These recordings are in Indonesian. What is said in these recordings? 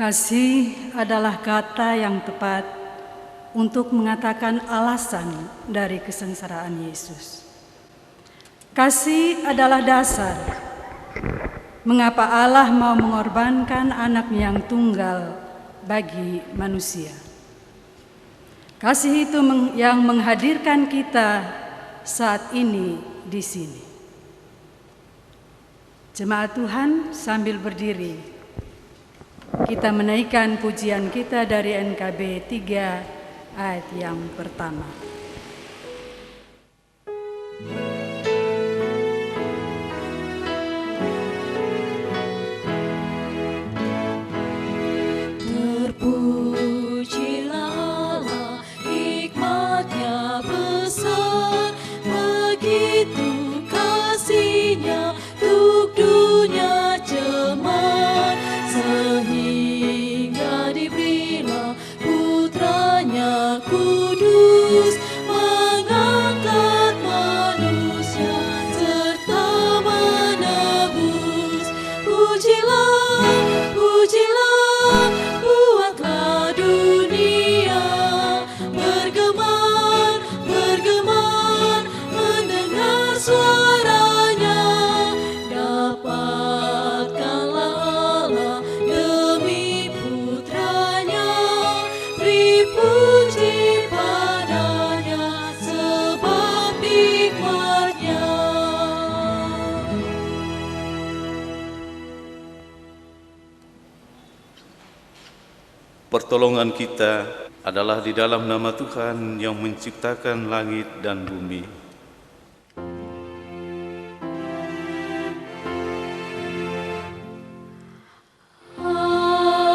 Kasih adalah kata yang tepat untuk mengatakan alasan dari kesengsaraan Yesus. Kasih adalah dasar mengapa Allah mau mengorbankan anak-Nya yang tunggal bagi manusia. Kasih itu yang menghadirkan kita saat ini di sini. Jemaat Tuhan, sambil berdiri, kita menaikkan pujian kita dari NKB 3 ayat yang pertama. Pertolongan kita adalah di dalam nama Tuhan yang menciptakan langit dan bumi. Amin.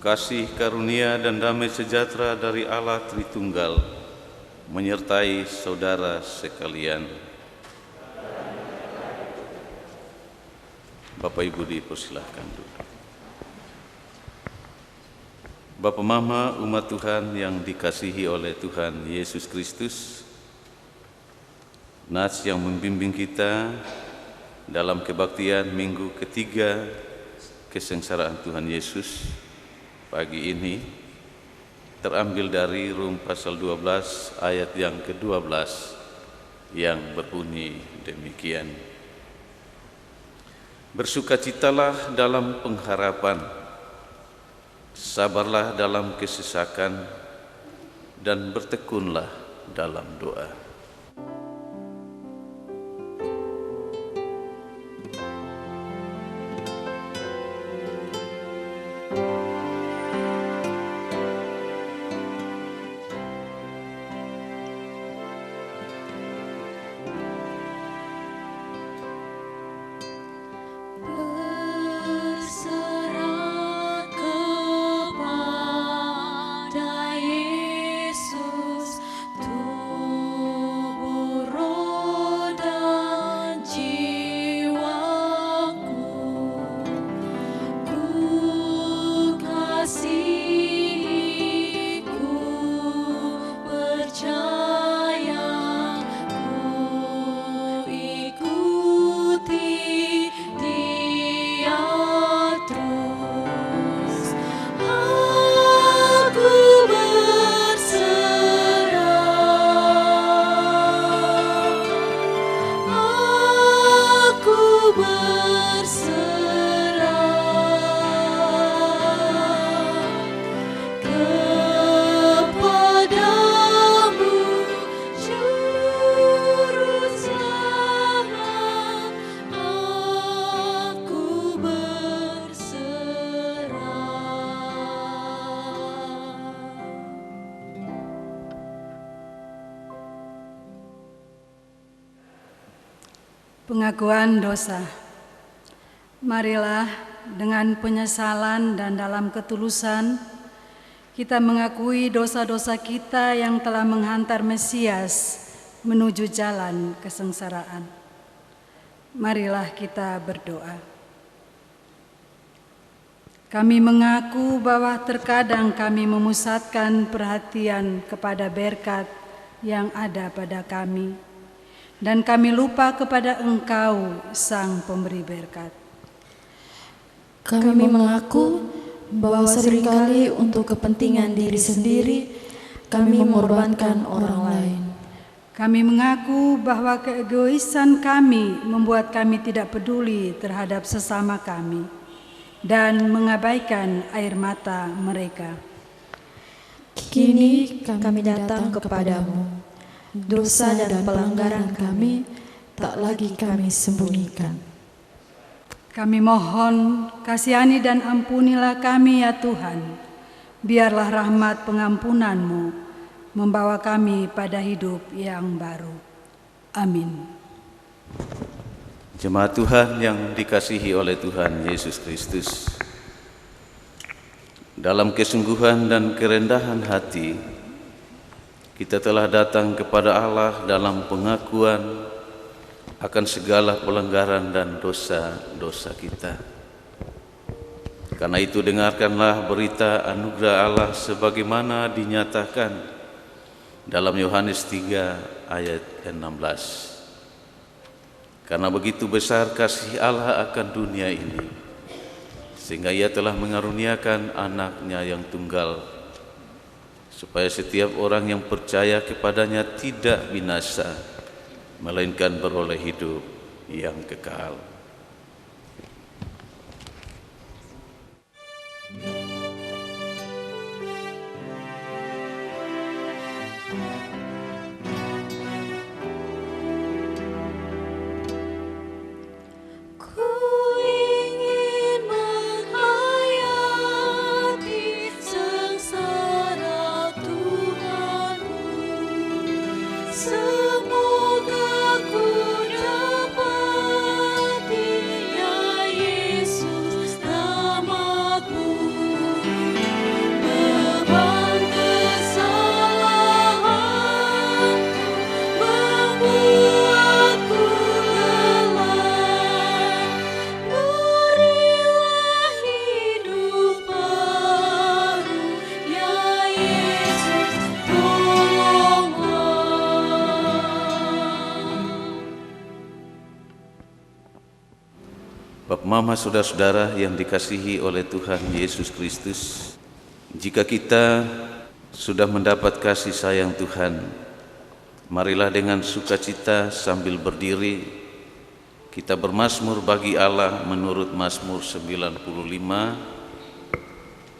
Kasih karunia dan damai sejahtera dari Allah Tritunggal menyertai saudara sekalian. Bapak Ibu dipersilahkan dulu. Bapak Mama umat Tuhan yang dikasihi oleh Tuhan Yesus Kristus, Nats yang membimbing kita dalam kebaktian minggu ketiga kesengsaraan Tuhan Yesus pagi ini terambil dari Rum pasal 12 ayat yang ke-12 yang berbunyi demikian. Bersukacitalah dalam pengharapan, sabarlah dalam kesesakan, dan bertekunlah dalam doa. Pengakuan dosa. Marilah dengan penyesalan dan dalam ketulusan kita mengakui dosa-dosa kita yang telah menghantar Mesias menuju jalan kesengsaraan. Marilah kita berdoa. Kami mengaku bahwa terkadang kami memusatkan perhatian kepada berkat yang ada pada kami, dan kami lupa kepada Engkau, Sang Pemberi berkat. Kami mengaku bahwa seringkali untuk kepentingan diri sendiri, kami mengorbankan orang lain. Kami mengaku bahwa keegoisan kami membuat kami tidak peduli terhadap sesama kami dan mengabaikan air mata mereka. Kini kami datang kepadamu. Dosa dan pelanggaran kami tak lagi kami sembunyikan. Kami mohon, kasihani dan ampunilah kami ya Tuhan. Biarlah rahmat pengampunan-Mu membawa kami pada hidup yang baru. Amin. Jemaat Tuhan yang dikasihi oleh Tuhan Yesus Kristus, dalam kesungguhan dan kerendahan hati, kita telah datang kepada Allah dalam pengakuan akan segala pelanggaran dan dosa-dosa kita. Karena itu dengarkanlah berita anugerah Allah sebagaimana dinyatakan dalam Yohanes 3 ayat 16. Karena begitu besar kasih Allah akan dunia ini, sehingga Ia telah mengaruniakan anaknya yang tunggal, supaya setiap orang yang percaya kepadanya tidak binasa, melainkan beroleh hidup yang kekal. Bapak, Mama, saudara-saudara yang dikasihi oleh Tuhan Yesus Kristus, jika kita sudah mendapat kasih sayang Tuhan, marilah dengan sukacita sambil berdiri kita bermazmur bagi Allah menurut Mazmur 95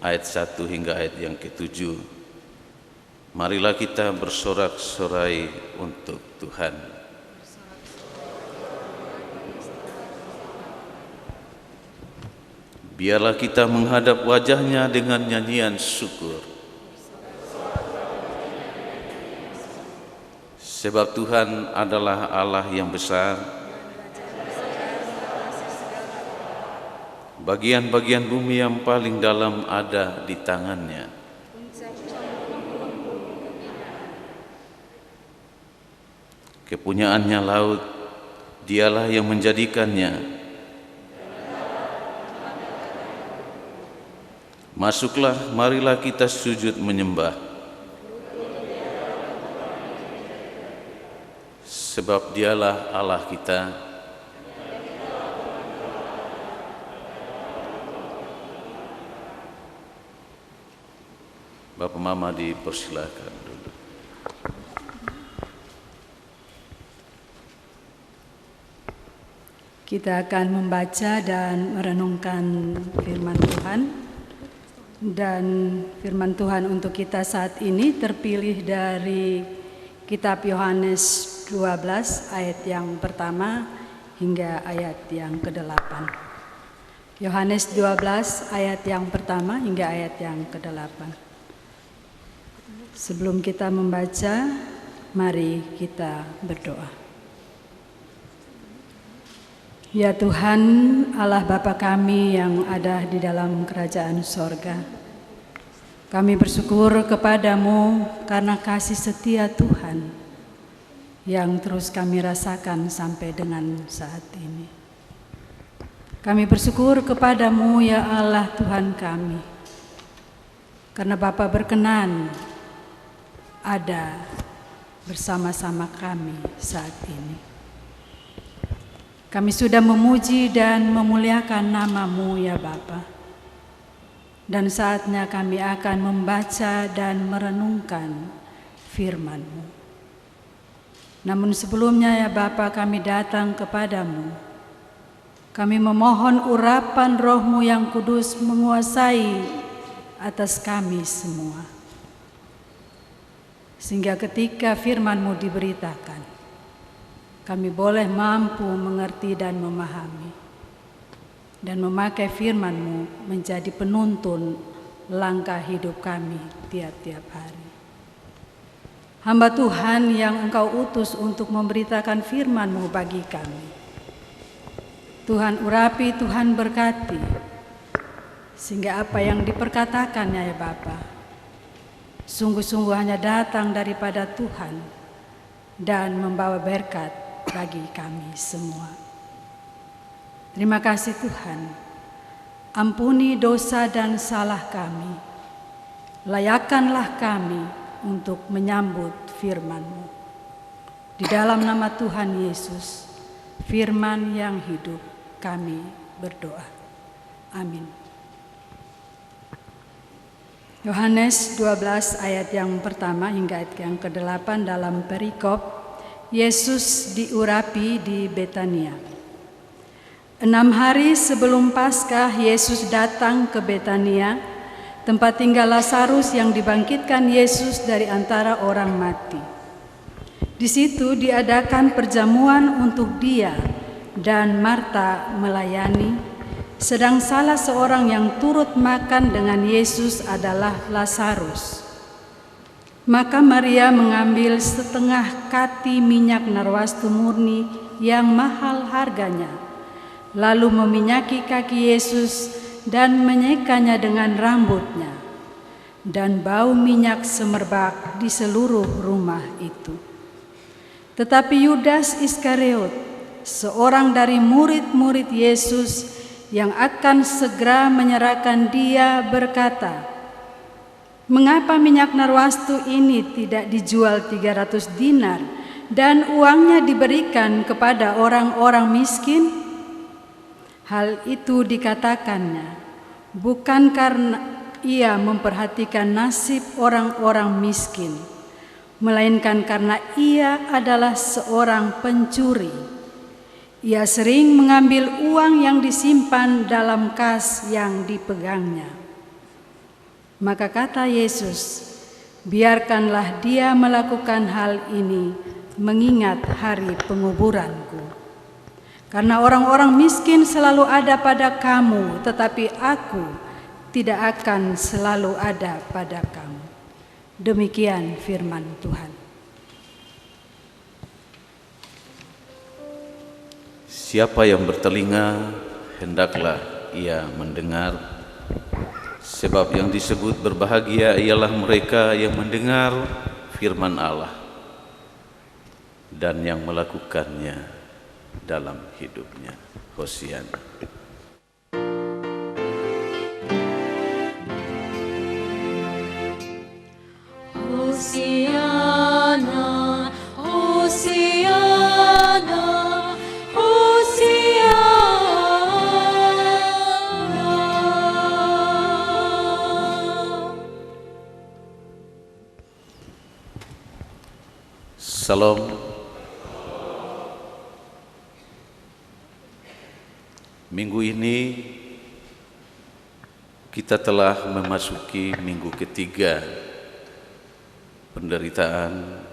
ayat 1 hingga ayat yang ke-7. Marilah kita bersorak-sorai untuk Tuhan. Biarlah kita menghadap wajah-Nya dengan nyanyian syukur. Sebab Tuhan adalah Allah yang besar. Bagian-bagian bumi yang paling dalam ada di tangan-Nya. Kepunyaannya laut, Dialah yang menjadikannya. Masuklah, marilah kita sujud menyembah. Sebab Dialah Allah kita. Bapak Mama dipersilakan dulu. Kita akan membaca dan merenungkan firman Tuhan. Dan firman Tuhan untuk kita saat ini terpilih dari kitab Yohanes 12 ayat yang pertama hingga ayat yang ke-8. Yohanes 12 ayat yang pertama hingga ayat yang ke-8. Sebelum kita membaca, mari kita berdoa. Ya Tuhan, Allah Bapa kami yang ada di dalam kerajaan sorga, kami bersyukur kepadamu karena kasih setia Tuhan yang terus kami rasakan sampai dengan saat ini. Kami bersyukur kepadamu ya Allah Tuhan kami, karena Bapa berkenan ada bersama-sama kami saat ini. Kami sudah memuji dan memuliakan nama-Mu ya Bapa. Dan saatnya kami akan membaca dan merenungkan firman-Mu. Namun sebelumnya ya Bapa, kami datang kepadamu. Kami memohon urapan Roh-Mu yang kudus menguasai atas kami semua. Sehingga ketika firman-Mu diberitakan, kami boleh mampu mengerti dan memahami, dan memakai firman-Mu menjadi penuntun langkah hidup kami tiap-tiap hari. Hamba Tuhan yang Engkau utus untuk memberitakan firman-Mu bagi kami. Tuhan urapi, Tuhan berkati, sehingga apa yang diperkatakannya ya Bapa, sungguh-sungguh hanya datang daripada Tuhan dan membawa berkat bagi kami semua. Terima kasih Tuhan. Ampuni dosa dan salah kami. Layakkanlah kami untuk menyambut firman-Mu. Di dalam nama Tuhan Yesus, firman yang hidup, kami berdoa. Amin. Yohanes 12 ayat yang pertama hingga ayat yang ke-8 dalam perikop Yesus diurapi di Betania. 6 hari sebelum Paskah, Yesus datang ke Betania, tempat tinggal Lazarus yang dibangkitkan Yesus dari antara orang mati. Di situ diadakan perjamuan untuk Dia dan Marta melayani, sedang salah seorang yang turut makan dengan Yesus adalah Lazarus. Maka Maria mengambil setengah kati minyak narwastu murni yang mahal harganya, lalu meminyaki kaki Yesus dan menyekanya dengan rambutnya, dan bau minyak semerbak di seluruh rumah itu. Tetapi Yudas Iskariot, seorang dari murid-murid Yesus yang akan segera menyerahkan Dia, berkata, "Mengapa minyak narwastu ini tidak dijual 300 dinar dan uangnya diberikan kepada orang-orang miskin?" Hal itu dikatakannya bukan karena ia memperhatikan nasib orang-orang miskin, melainkan karena ia adalah seorang pencuri. Ia sering mengambil uang yang disimpan dalam kas yang dipegangnya. Maka kata Yesus, "Biarkanlah dia melakukan hal ini mengingat hari penguburanku. Karena orang-orang miskin selalu ada pada kamu, tetapi aku tidak akan selalu ada pada kamu." Demikian firman Tuhan. Siapa yang bertelinga, hendaklah ia mendengar. Sebab yang disebut berbahagia ialah mereka yang mendengar firman Allah dan yang melakukannya dalam hidupnya. Hosiana. Hosiana, Hosiana. Salam. Minggu ini kita telah memasuki minggu ketiga penderitaan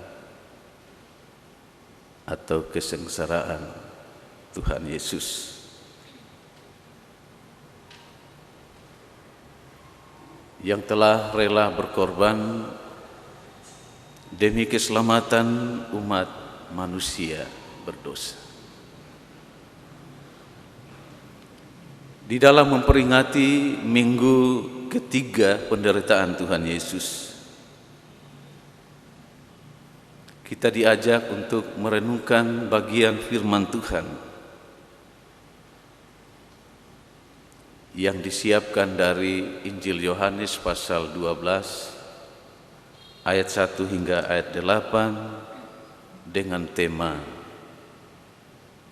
atau kesengsaraan Tuhan Yesus. Yang telah rela berkorban demi keselamatan umat manusia berdosa. Di dalam memperingati minggu ketiga penderitaan Tuhan Yesus, kita diajak untuk merenungkan bagian firman Tuhan yang disiapkan dari Injil Yohanes pasal 12 ayat 1 hingga ayat 8 dengan tema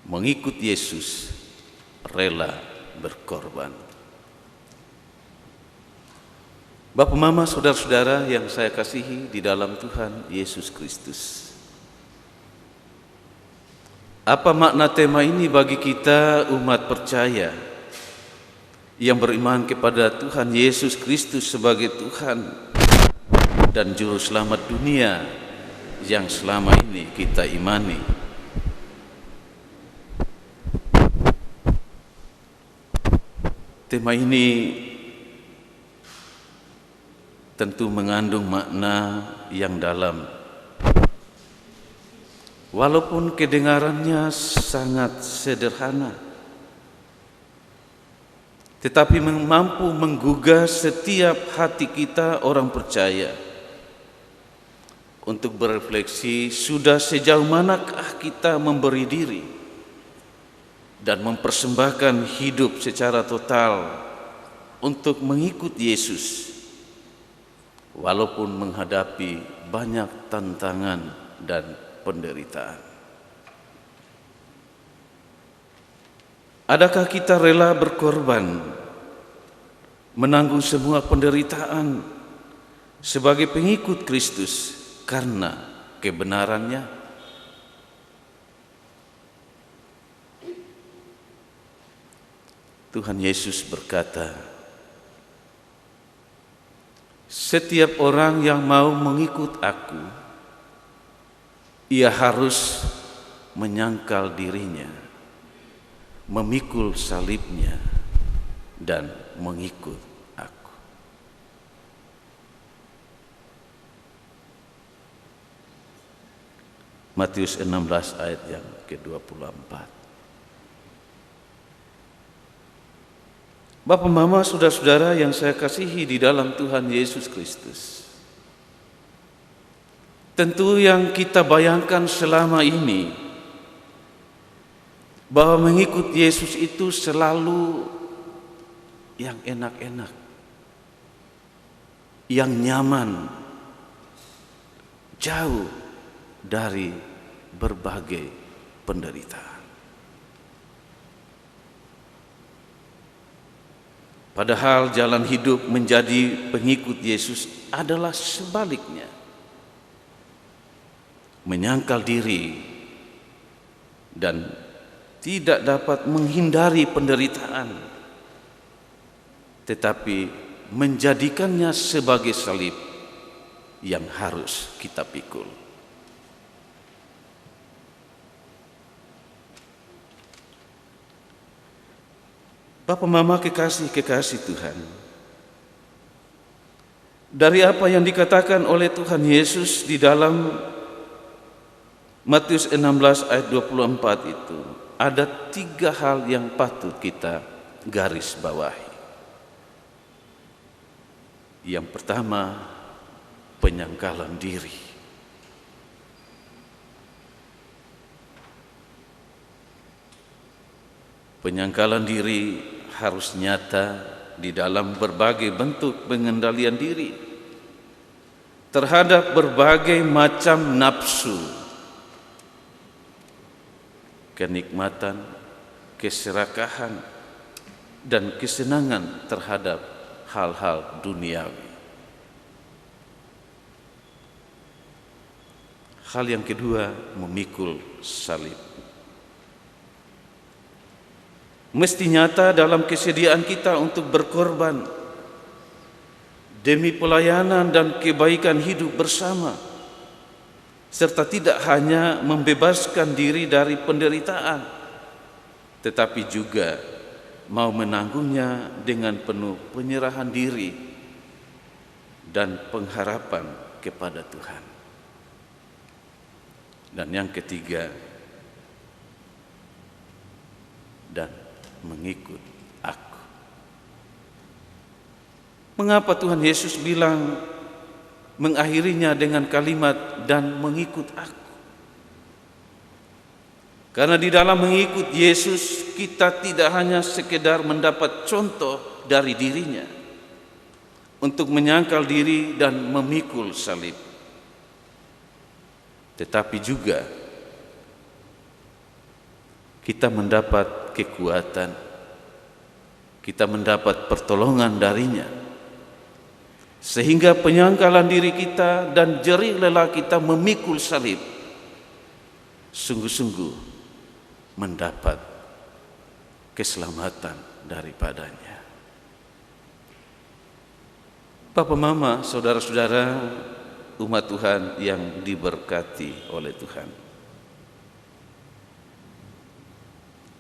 mengikut Yesus, rela berkorban. Bapak, Mama, saudara-saudara yang saya kasihi di dalam Tuhan Yesus Kristus. Apa makna tema ini bagi kita umat percaya yang beriman kepada Tuhan Yesus Kristus sebagai Tuhan dan Juru Selamat dunia yang selama ini kita imani? Tema ini tentu mengandung makna yang dalam, walaupun kedengarannya sangat sederhana, tetapi mampu menggugah setiap hati kita orang percaya untuk berefleksi sudah sejauh manakah kita memberi diri dan mempersembahkan hidup secara total untuk mengikut Yesus, walaupun menghadapi banyak tantangan dan penderitaan. Adakah kita rela berkorban, menanggung semua penderitaan sebagai pengikut Kristus karena kebenarannya? Tuhan Yesus berkata, setiap orang yang mau mengikut aku, ia harus menyangkal dirinya, memikul salibnya, dan mengikut aku. Matius 16 ayat yang ke-24. Bapak, Mama, saudara-saudara yang saya kasihi di dalam Tuhan Yesus Kristus. Tentu yang kita bayangkan selama ini bahwa mengikut Yesus itu selalu yang enak-enak, yang nyaman, jauh dari berbagai penderitaan. Padahal jalan hidup menjadi pengikut Yesus adalah sebaliknya. Menyangkal diri dan tidak dapat menghindari penderitaan, tetapi menjadikannya sebagai salib yang harus kita pikul. Bapak, Mama, kekasih-kekasih Tuhan, dari apa yang dikatakan oleh Tuhan Yesus di dalam Matius 16 ayat 24 itu, ada 3 hal yang patut kita garis bawahi. Yang pertama, penyangkalan diri. Penyangkalan diri harus nyata di dalam berbagai bentuk pengendalian diri terhadap berbagai macam nafsu, kenikmatan, keserakahan, dan kesenangan terhadap hal-hal duniawi. Hal yang kedua, memikul salib. Mesti nyata dalam kesediaan kita untuk berkorban demi pelayanan dan kebaikan hidup bersama, serta tidak hanya membebaskan diri dari penderitaan, tetapi juga mau menanggungnya dengan penuh penyerahan diri dan pengharapan kepada Tuhan. Dan yang ketiga, dan mengikut aku. Mengapa Tuhan Yesus bilang mengakhirinya dengan kalimat dan mengikut aku? Karena di dalam mengikut Yesus kita tidak hanya sekedar mendapat contoh dari dirinya untuk menyangkal diri dan memikul salib, tetapi juga kita mendapat kekuatan, kita mendapat pertolongan darinya, sehingga penyangkalan diri kita dan jerih lelah kita memikul salib sungguh-sungguh mendapat keselamatan daripadanya. Bapak, Mama, saudara-saudara, umat Tuhan yang diberkati oleh Tuhan.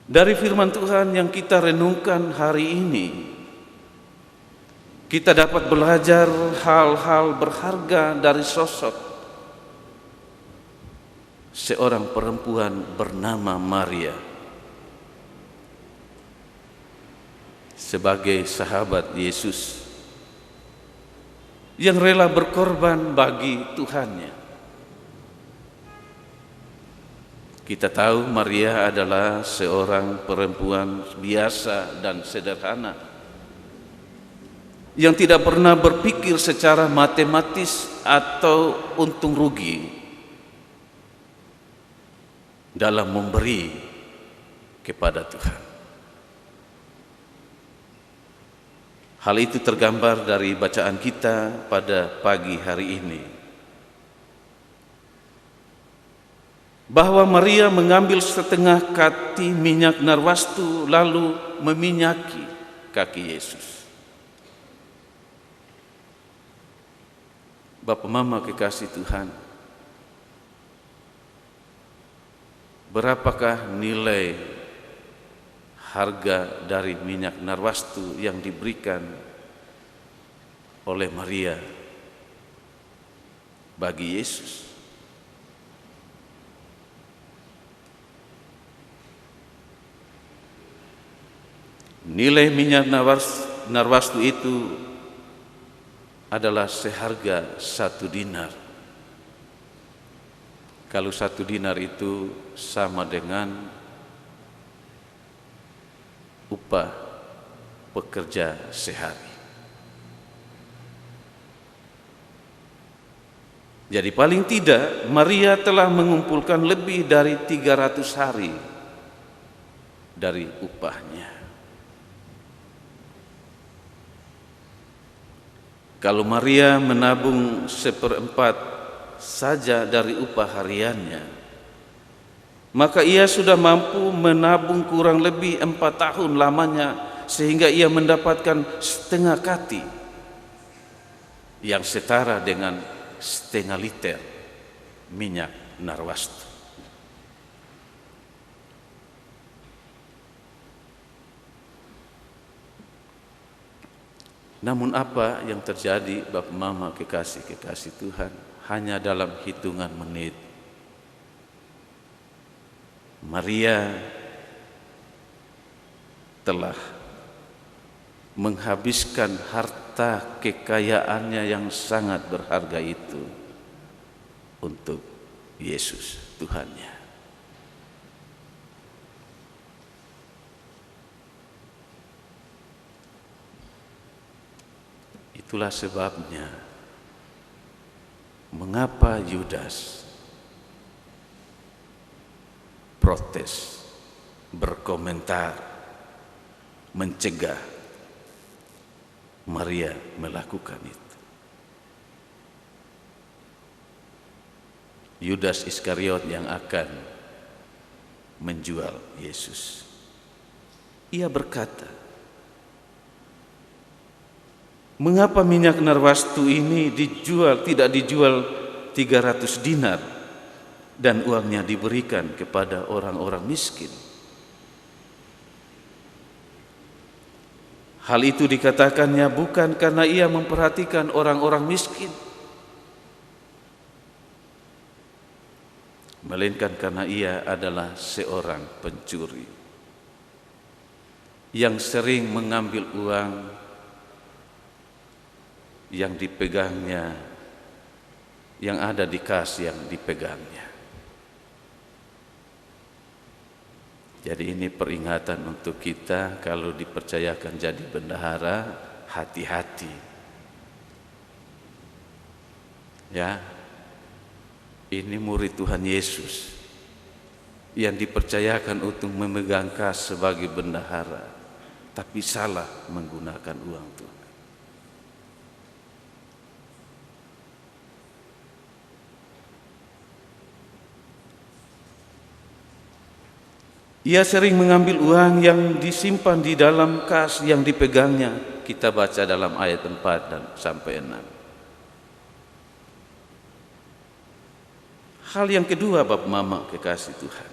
Dari firman Tuhan yang kita renungkan hari ini, kita dapat belajar hal-hal berharga dari sosok seorang perempuan bernama Maria sebagai sahabat Yesus yang rela berkorban bagi Tuhannya. Kita tahu Maria adalah seorang perempuan biasa dan sederhana yang tidak pernah berpikir secara matematis atau untung rugi dalam memberi kepada Tuhan. Hal itu tergambar dari bacaan kita pada pagi hari ini, bahwa Maria mengambil setengah kati minyak narwastu lalu meminyaki kaki Yesus. Bapak, Mama, kekasih Tuhan, berapakah nilai harga dari minyak narwastu yang diberikan oleh Maria bagi Yesus? Nilai minyak narwastu itu adalah seharga 1 dinar. Kalau 1 dinar itu sama dengan upah pekerja sehari. Jadi paling tidak Maria telah mengumpulkan lebih dari 300 hari dari upahnya. Kalau Maria menabung 1/4 saja dari upah hariannya, maka ia sudah mampu menabung kurang lebih 4 tahun lamanya, sehingga ia mendapatkan setengah kati yang setara dengan setengah liter minyak narwastu. Namun apa yang terjadi, Bapak, Mama, kekasih-kekasih Tuhan, hanya dalam hitungan menit Maria telah menghabiskan harta kekayaannya yang sangat berharga itu untuk Yesus Tuhannya. Itulah sebabnya mengapa Yudas protes, berkomentar, mencegah Maria melakukan itu. Yudas Iskariot yang akan menjual Yesus, ia berkata, mengapa minyak narwastu ini tidak dijual 300 dinar dan uangnya diberikan kepada orang-orang miskin? Hal itu dikatakannya bukan karena ia memperhatikan orang-orang miskin, melainkan karena ia adalah seorang pencuri yang sering mengambil uang yang dipegangnya, yang ada di kas yang dipegangnya. Jadi ini peringatan untuk kita, kalau dipercayakan jadi bendahara, hati-hati. Ya, ini murid Tuhan Yesus yang dipercayakan untuk memegang kas sebagai bendahara, tapi salah menggunakan uang Tuhan. Ia sering mengambil uang yang disimpan di dalam kas yang dipegangnya. Kita baca dalam ayat 4 dan sampai 6. Hal yang kedua, Bapak Mama kekasih Tuhan,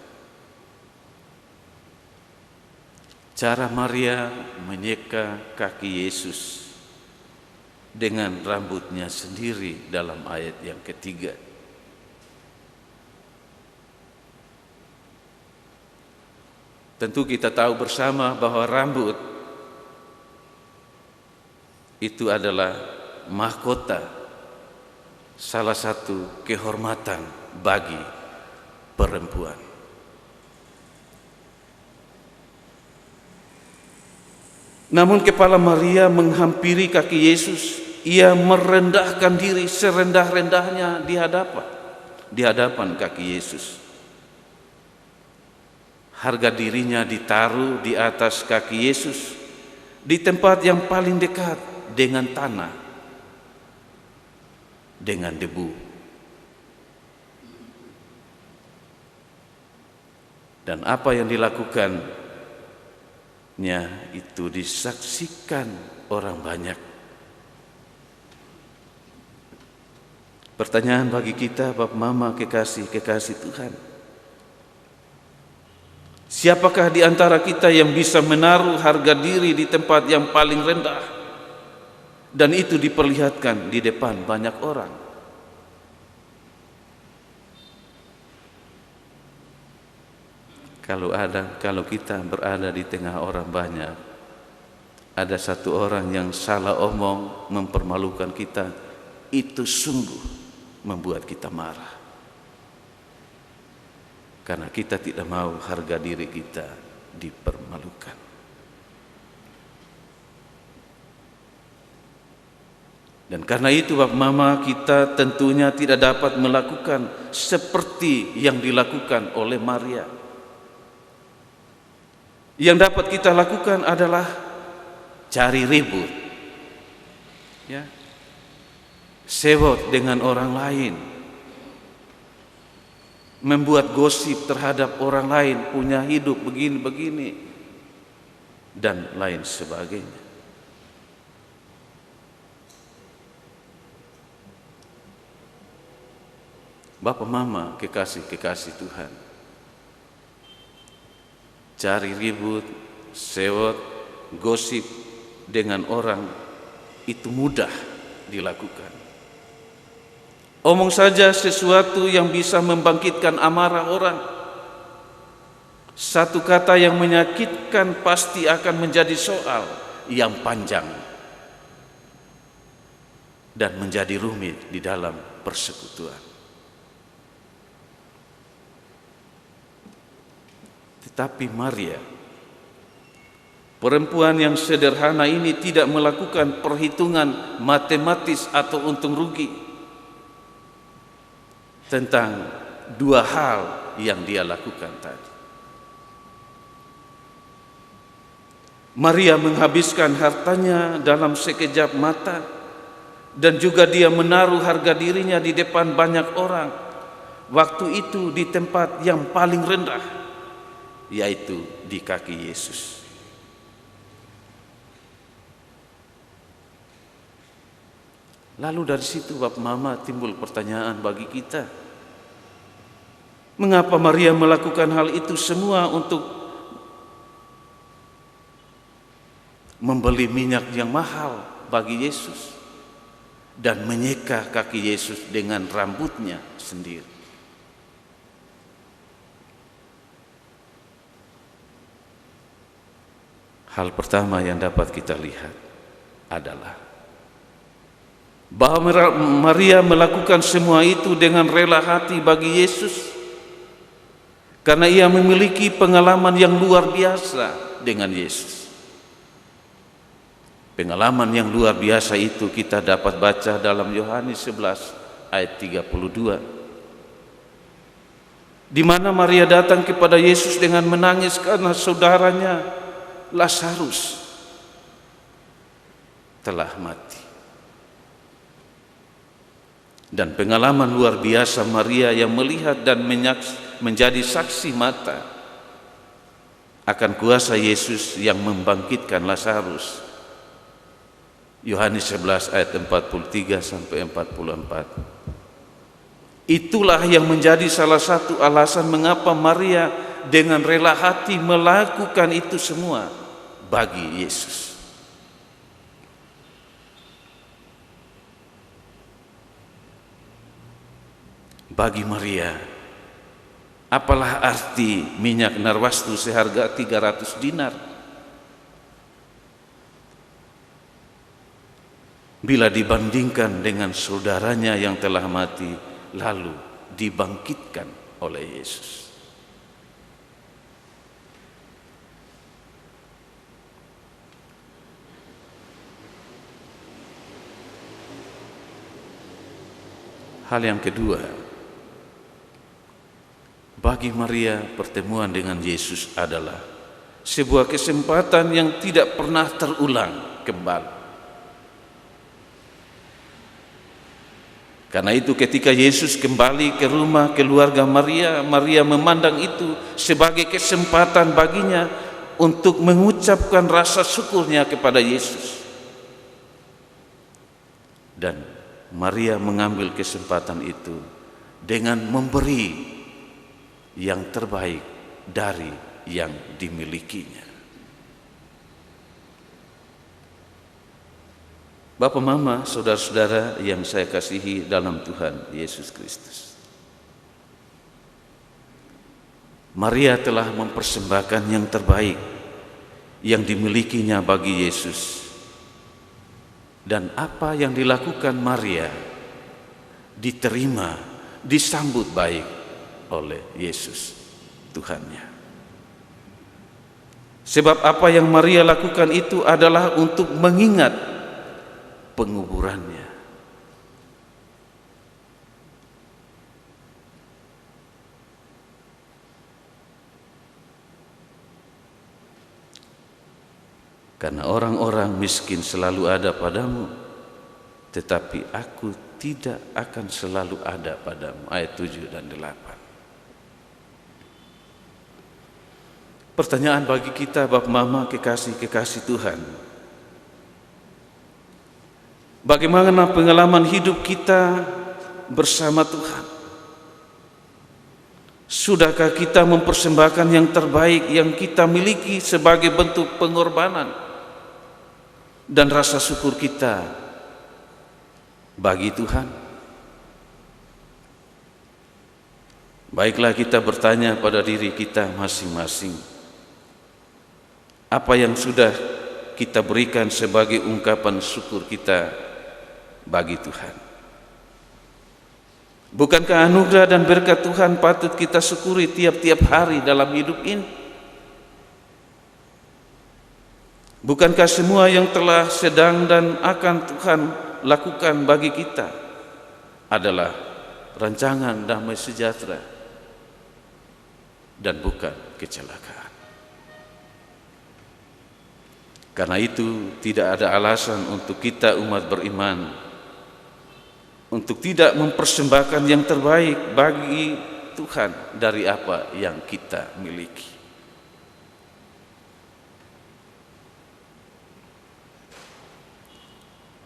cara Maria menyeka kaki Yesus dengan rambutnya sendiri dalam ayat yang ketiga. Tentu kita tahu bersama bahwa rambut itu adalah mahkota, salah satu kehormatan bagi perempuan. Namun kepala Maria menghampiri kaki Yesus, ia merendahkan diri serendah-rendahnya di hadapan kaki Yesus. Harga dirinya ditaruh di atas kaki Yesus di tempat yang paling dekat dengan tanah, dengan debu. Dan apa yang dilakukannya itu disaksikan orang banyak. Pertanyaan bagi kita, Bapak Mama kekasih Tuhan, siapakah di antara kita yang bisa menaruh harga diri di tempat yang paling rendah dan itu diperlihatkan di depan banyak orang? Kalau kita berada di tengah orang banyak, ada satu orang yang salah omong mempermalukan kita, itu sungguh membuat kita marah. Karena kita tidak mau harga diri kita dipermalukan. Dan karena itu Bapak Mama, kita tentunya tidak dapat melakukan seperti yang dilakukan oleh Maria. Yang dapat kita lakukan adalah cari ribut, ya, sewot dengan orang lain, membuat gosip terhadap orang lain, punya hidup begini-begini, dan lain sebagainya. Bapak Mama kekasih Tuhan, cari ribut, sewot, gosip dengan orang itu mudah dilakukan. Omong saja sesuatu yang bisa membangkitkan amarah orang. Satu kata yang menyakitkan pasti akan menjadi soal yang panjang dan menjadi rumit di dalam persekutuan. Tetapi Maria, perempuan yang sederhana ini, tidak melakukan perhitungan matematis atau untung rugi tentang dua hal yang dia lakukan tadi. Maria menghabiskan hartanya dalam sekejap mata, dan juga dia menaruh harga dirinya di depan banyak orang, waktu itu di tempat yang paling rendah, yaitu di kaki Yesus. Lalu dari situ Bapak Mama timbul pertanyaan bagi kita. Mengapa Maria melakukan hal itu semua untuk membeli minyak yang mahal bagi Yesus dan menyeka kaki Yesus dengan rambutnya sendiri? Hal pertama yang dapat kita lihat adalah bahwa Maria melakukan semua itu dengan rela hati bagi Yesus, karena ia memiliki pengalaman yang luar biasa dengan Yesus. Pengalaman yang luar biasa itu kita dapat baca dalam Yohanes 11 ayat 32. di mana Maria datang kepada Yesus dengan menangis karena saudaranya Lazarus telah mati. Dan pengalaman luar biasa Maria yang melihat dan menjadi saksi mata akan kuasa Yesus yang membangkitkan Lazarus. Yohanes 11 ayat 43 sampai 44. Itulah yang menjadi salah satu alasan mengapa Maria dengan rela hati melakukan itu semua bagi Yesus. Bagi Maria, apalah arti minyak narwastu seharga 300 dinar bila dibandingkan dengan saudaranya yang telah mati lalu dibangkitkan oleh Yesus. Hal yang kedua, bagi Maria pertemuan dengan Yesus adalah sebuah kesempatan yang tidak pernah terulang kembali. Karena itu ketika Yesus kembali ke rumah keluarga Maria, Maria memandang itu sebagai kesempatan baginya untuk mengucapkan rasa syukurnya kepada Yesus. Dan Maria mengambil kesempatan itu dengan memberi yang terbaik dari yang dimilikinya. Bapak, Mama, saudara-saudara yang saya kasihi dalam Tuhan Yesus Kristus, Maria telah mempersembahkan yang terbaik yang dimilikinya bagi Yesus. Dan apa yang dilakukan Maria diterima, disambut baik oleh Yesus Tuhannya. Sebab apa yang Maria lakukan itu adalah untuk mengingat penguburannya. Karena orang-orang miskin selalu ada padamu, tetapi aku tidak akan selalu ada padamu. Ayat 7 dan 8. Pertanyaan bagi kita, Bapak, Mama, kekasih-kekasih Tuhan, bagaimana pengalaman hidup kita bersama Tuhan? Sudahkah kita mempersembahkan yang terbaik yang kita miliki sebagai bentuk pengorbanan dan rasa syukur kita bagi Tuhan? Baiklah kita bertanya pada diri kita masing-masing, apa yang sudah kita berikan sebagai ungkapan syukur kita bagi Tuhan? Bukankah anugerah dan berkat Tuhan patut kita syukuri tiap-tiap hari dalam hidup ini? Bukankah semua yang telah, sedang, dan akan Tuhan lakukan bagi kita adalah rancangan damai sejahtera dan bukan kecelakaan? Karena itu tidak ada alasan untuk kita umat beriman untuk tidak mempersembahkan yang terbaik bagi Tuhan dari apa yang kita miliki.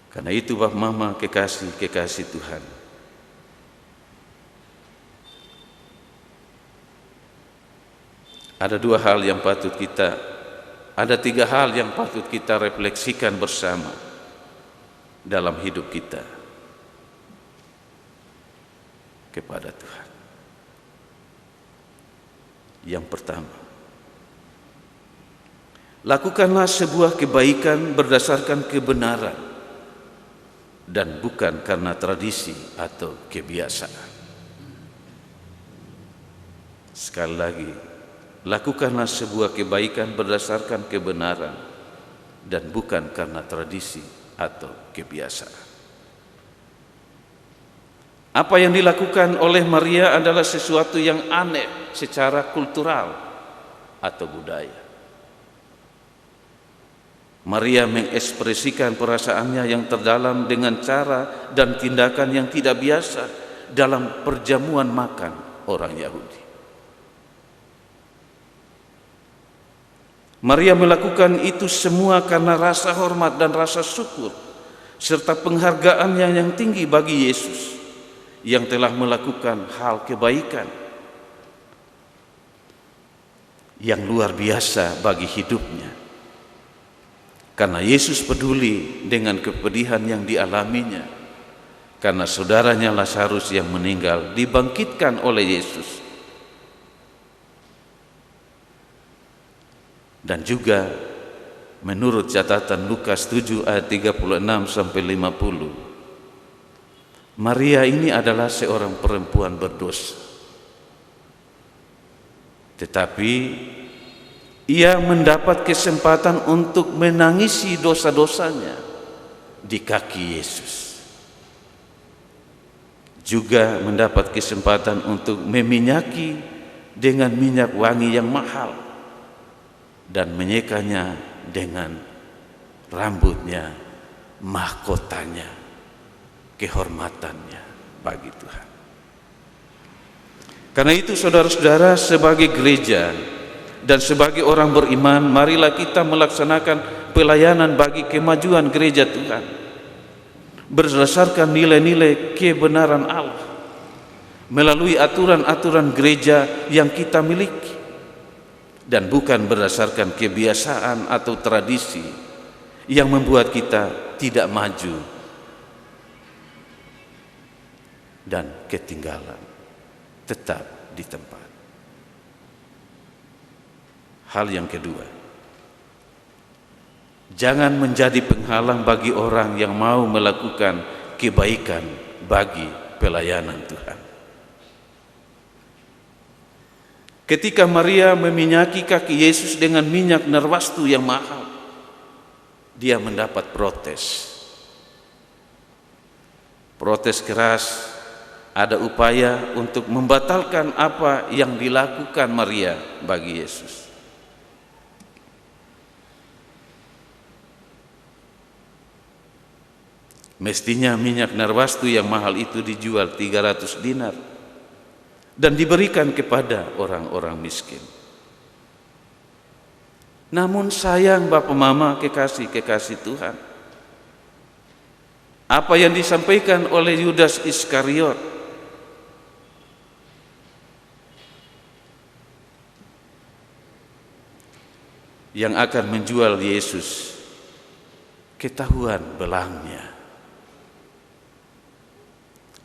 Karena itu Bapak, Mama, kekasih-kekasih Tuhan, ada tiga hal yang patut kita refleksikan bersama dalam hidup kita kepada Tuhan. Yang pertama, lakukanlah sebuah kebaikan berdasarkan kebenaran dan bukan karena tradisi atau kebiasaan. Sekali lagi, lakukanlah sebuah kebaikan berdasarkan kebenaran dan bukan karena tradisi atau kebiasaan. Apa yang dilakukan oleh Maria adalah sesuatu yang aneh secara kultural atau budaya. Maria mengekspresikan perasaannya yang terdalam dengan cara dan tindakan yang tidak biasa dalam perjamuan makan orang Yahudi. Maria melakukan itu semua karena rasa hormat dan rasa syukur serta penghargaannya yang tinggi bagi Yesus yang telah melakukan hal kebaikan yang luar biasa bagi hidupnya. Karena Yesus peduli dengan kepedihan yang dialaminya, karena saudaranya Lazarus yang meninggal dibangkitkan oleh Yesus. Dan juga menurut catatan Lukas 7 ayat 36 sampai 50, Maria ini adalah seorang perempuan berdosa. Tetapi ia mendapat kesempatan untuk menangisi dosa-dosanya di kaki Yesus. Juga mendapat kesempatan untuk meminyaki dengan minyak wangi yang mahal dan menyekanya dengan rambutnya, mahkotanya, kehormatannya bagi Tuhan. Karena itu saudara-saudara, sebagai gereja dan sebagai orang beriman, marilah kita melaksanakan pelayanan bagi kemajuan gereja Tuhan berdasarkan nilai-nilai kebenaran Allah melalui aturan-aturan gereja yang kita miliki, dan bukan berdasarkan kebiasaan atau tradisi yang membuat kita tidak maju dan ketinggalan, tetap di tempat. Hal yang kedua, jangan menjadi penghalang bagi orang yang mau melakukan kebaikan bagi pelayanan Tuhan. Ketika Maria meminyaki kaki Yesus dengan minyak narwastu yang mahal, dia mendapat protes. Protes keras, ada upaya untuk membatalkan apa yang dilakukan Maria bagi Yesus. Mestinya minyak narwastu yang mahal itu dijual 300 dinar dan diberikan kepada orang-orang miskin. Namun sayang Bapak Mama, kekasih-kekasih Tuhan, apa yang disampaikan oleh Yudas Iskariot yang akan menjual Yesus, ketahuan belangnya.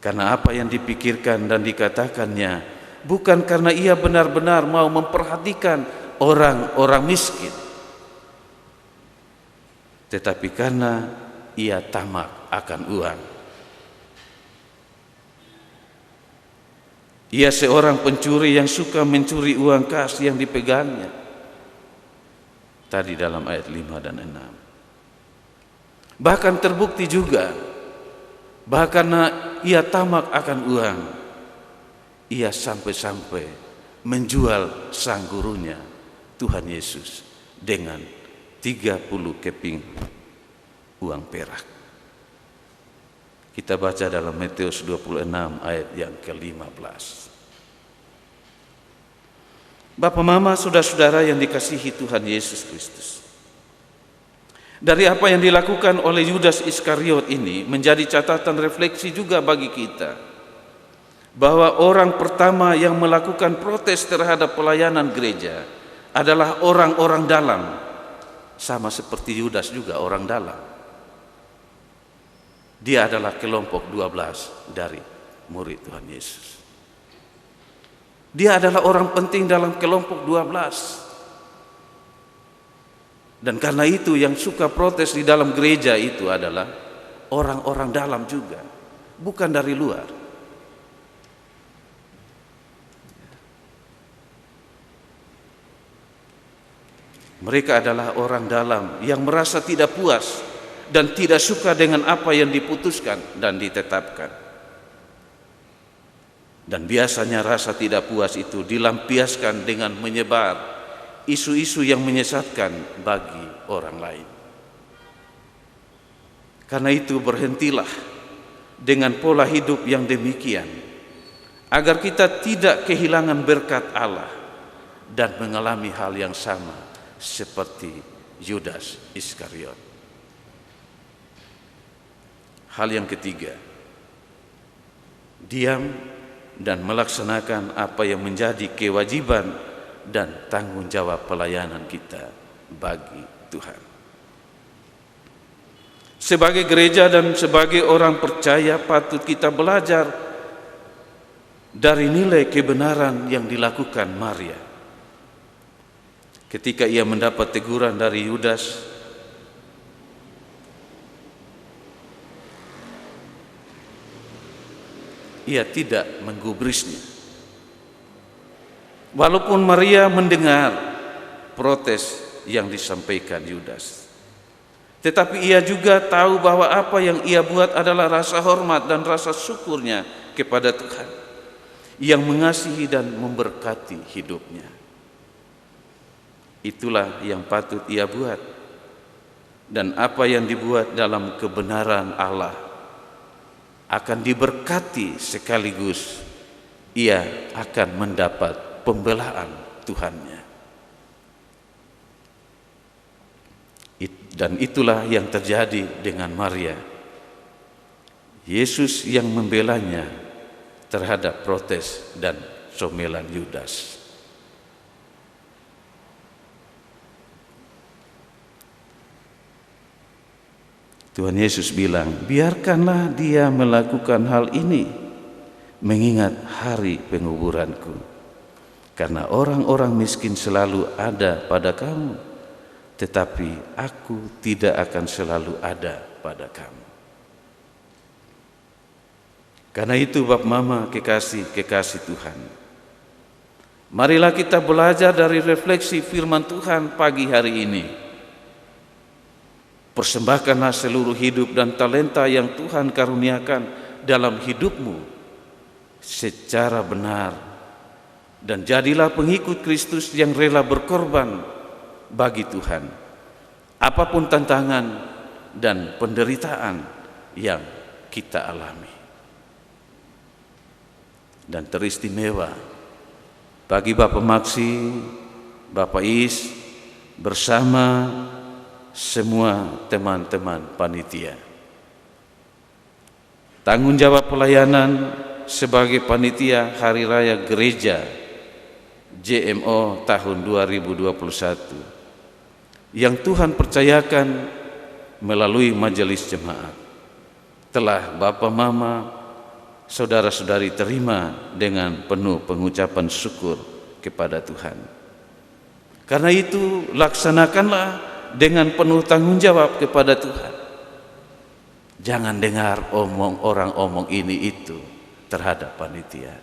Karena apa yang dipikirkan dan dikatakannya bukan karena ia benar-benar mau memperhatikan orang-orang miskin, tetapi karena ia tamak akan uang. Ia seorang pencuri yang suka mencuri uang kas yang dipegangnya. Tadi dalam ayat 5 dan 6. Bahkan terbukti juga, bahkan ia tamak akan uang, ia sampai-sampai menjual sang gurunya, Tuhan Yesus, dengan 30 keping uang perak. Kita baca dalam Matius 26 ayat yang ke-15. Bapak, Mama, saudara-saudara yang dikasihi Tuhan Yesus Kristus, dari apa yang dilakukan oleh Yudas Iskariot ini menjadi catatan refleksi juga bagi kita, bahwa orang pertama yang melakukan protes terhadap pelayanan gereja adalah orang-orang dalam, sama seperti Yudas juga orang dalam. Dia adalah kelompok 12 dari murid Tuhan Yesus. Dia adalah orang penting dalam kelompok 12. Dan karena itu yang suka protes di dalam gereja itu adalah orang-orang dalam juga, bukan dari luar. Mereka adalah orang dalam yang merasa tidak puas dan tidak suka dengan apa yang diputuskan dan ditetapkan. Dan biasanya rasa tidak puas itu dilampiaskan dengan menyebar isu-isu yang menyesatkan bagi orang lain. Karena itu berhentilah dengan pola hidup yang demikian, agar kita tidak kehilangan berkat Allah dan mengalami hal yang sama seperti Yudas Iskariot. Hal yang ketiga, diam dan melaksanakan apa yang menjadi kewajiban dan tanggung jawab pelayanan kita bagi Tuhan. Sebagai gereja dan sebagai orang percaya patut kita belajar dari nilai kebenaran yang dilakukan Maria. Ketika ia mendapat teguran dari Yudas, ia tidak menggubrisnya. Walaupun Maria mendengar protes yang disampaikan Yudas, tetapi ia juga tahu bahwa apa yang ia buat adalah rasa hormat dan rasa syukurnya kepada Tuhan yang mengasihi dan memberkati hidupnya. Itulah yang patut ia buat, dan apa yang dibuat dalam kebenaran Allah akan diberkati, sekaligus ia akan mendapat pembelaan Tuhannya. Dan itulah yang terjadi dengan Maria. Yesus yang membelanya terhadap protes dan comelan Yudas. Tuhan Yesus bilang, biarkanlah dia melakukan hal ini mengingat hari penguburanku. Karena orang-orang miskin selalu ada pada kamu, tetapi aku tidak akan selalu ada pada kamu. Karena itu Bapak Mama kekasih Tuhan, marilah kita belajar dari refleksi firman Tuhan pagi hari ini. Persembahkanlah seluruh hidup dan talenta yang Tuhan karuniakan dalam hidupmu secara benar, dan jadilah pengikut Kristus yang rela berkorban bagi Tuhan, apapun tantangan dan penderitaan yang kita alami. Dan teristimewa bagi Bapak Maksi, Bapak Is, bersama semua teman-teman panitia. Tanggung jawab pelayanan sebagai panitia Hari Raya Gereja JMO tahun 2021 yang Tuhan percayakan melalui majelis jemaat telah Bapak Mama, saudara-saudari terima dengan penuh pengucapan syukur kepada Tuhan. Karena itu laksanakanlah dengan penuh tanggung jawab kepada Tuhan. Jangan dengar orang omong ini itu terhadap panitia.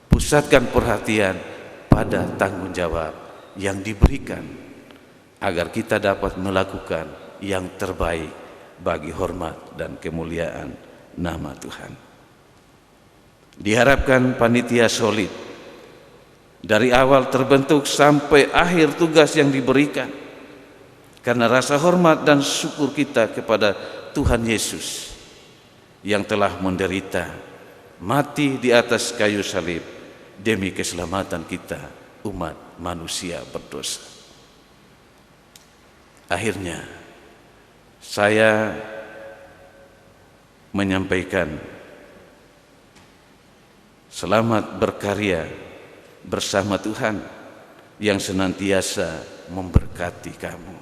Pusatkan perhatian pada tanggung jawab yang diberikan agar kita dapat melakukan yang terbaik bagi hormat dan kemuliaan nama Tuhan. Diharapkan panitia solid dari awal terbentuk sampai akhir tugas yang diberikan, karena rasa hormat dan syukur kita kepada Tuhan Yesus yang telah menderita, mati di atas kayu salib demi keselamatan kita umat manusia berdosa. Akhirnya saya menyampaikan selamat berkarya bersama Tuhan yang senantiasa memberkati kamu.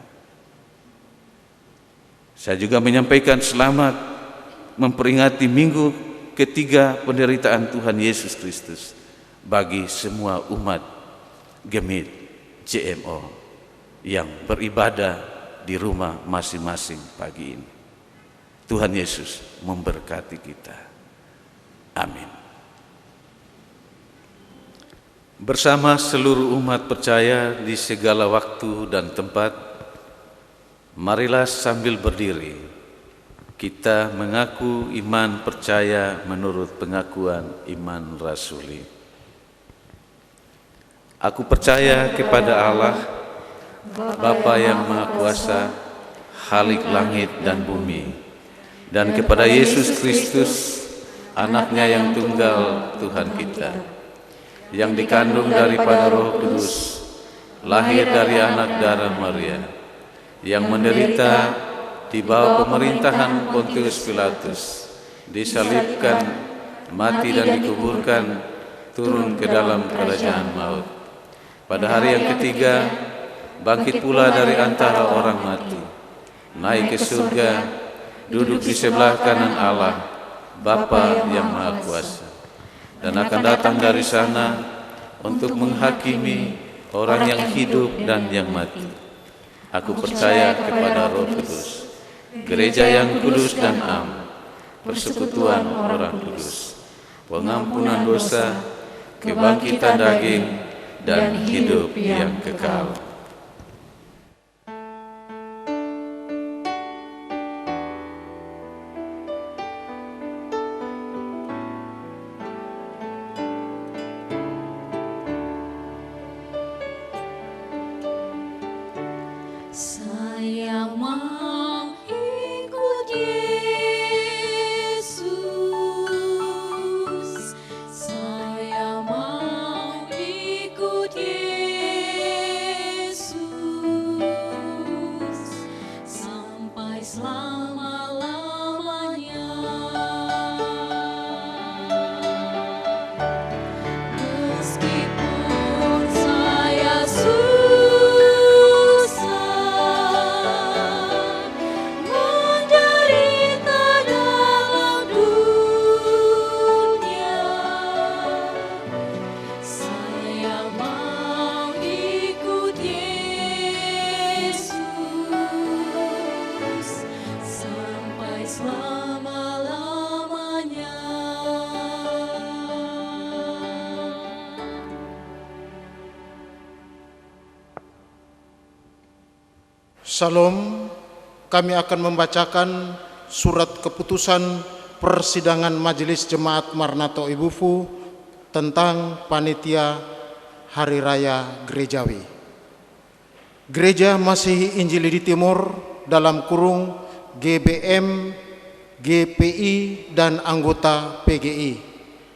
Saya juga menyampaikan selamat memperingati minggu ketiga penderitaan Tuhan Yesus Kristus bagi semua umat Gemit JMO yang beribadah di rumah masing-masing pagi ini. Tuhan Yesus memberkati kita. Amin. Bersama seluruh umat percaya di segala waktu dan tempat, marilah sambil berdiri Kita mengaku iman percaya menurut pengakuan iman rasuli. Aku percaya kepada Allah, Bapa yang Maha Kuasa, Khalik langit dan bumi, dan kepada Yesus Kristus, Anaknya yang tunggal Tuhan kita, yang dikandung daripada Roh Kudus, lahir dari anak darah Maria, yang menderita di bawah pemerintahan Pontius Pilatus, disalibkan, mati dan dikuburkan, turun ke dalam kerajaan maut. Pada hari yang ketiga, bangkit pula dari antara orang mati, naik ke surga, duduk di sebelah kanan Allah, Bapa yang Maha Kuasa, dan akan datang dari sana untuk menghakimi orang yang hidup dan yang mati. Aku percaya kepada Roh Kudus, gereja yang kudus dan am, persekutuan orang kudus, pengampunan dosa, kebangkitan daging, dan hidup yang kekal. Saya mau ikut Yesus, saya mau ikut Yesus sampai selama-lamanya. Meskipun saya Salam, kami akan membacakan surat keputusan persidangan Majelis Jemaat Maranatha Oibufu tentang panitia Hari Raya Gerejawi. Gereja Masihi Injili di Timur dalam kurung GBM, GPI, dan anggota PGI,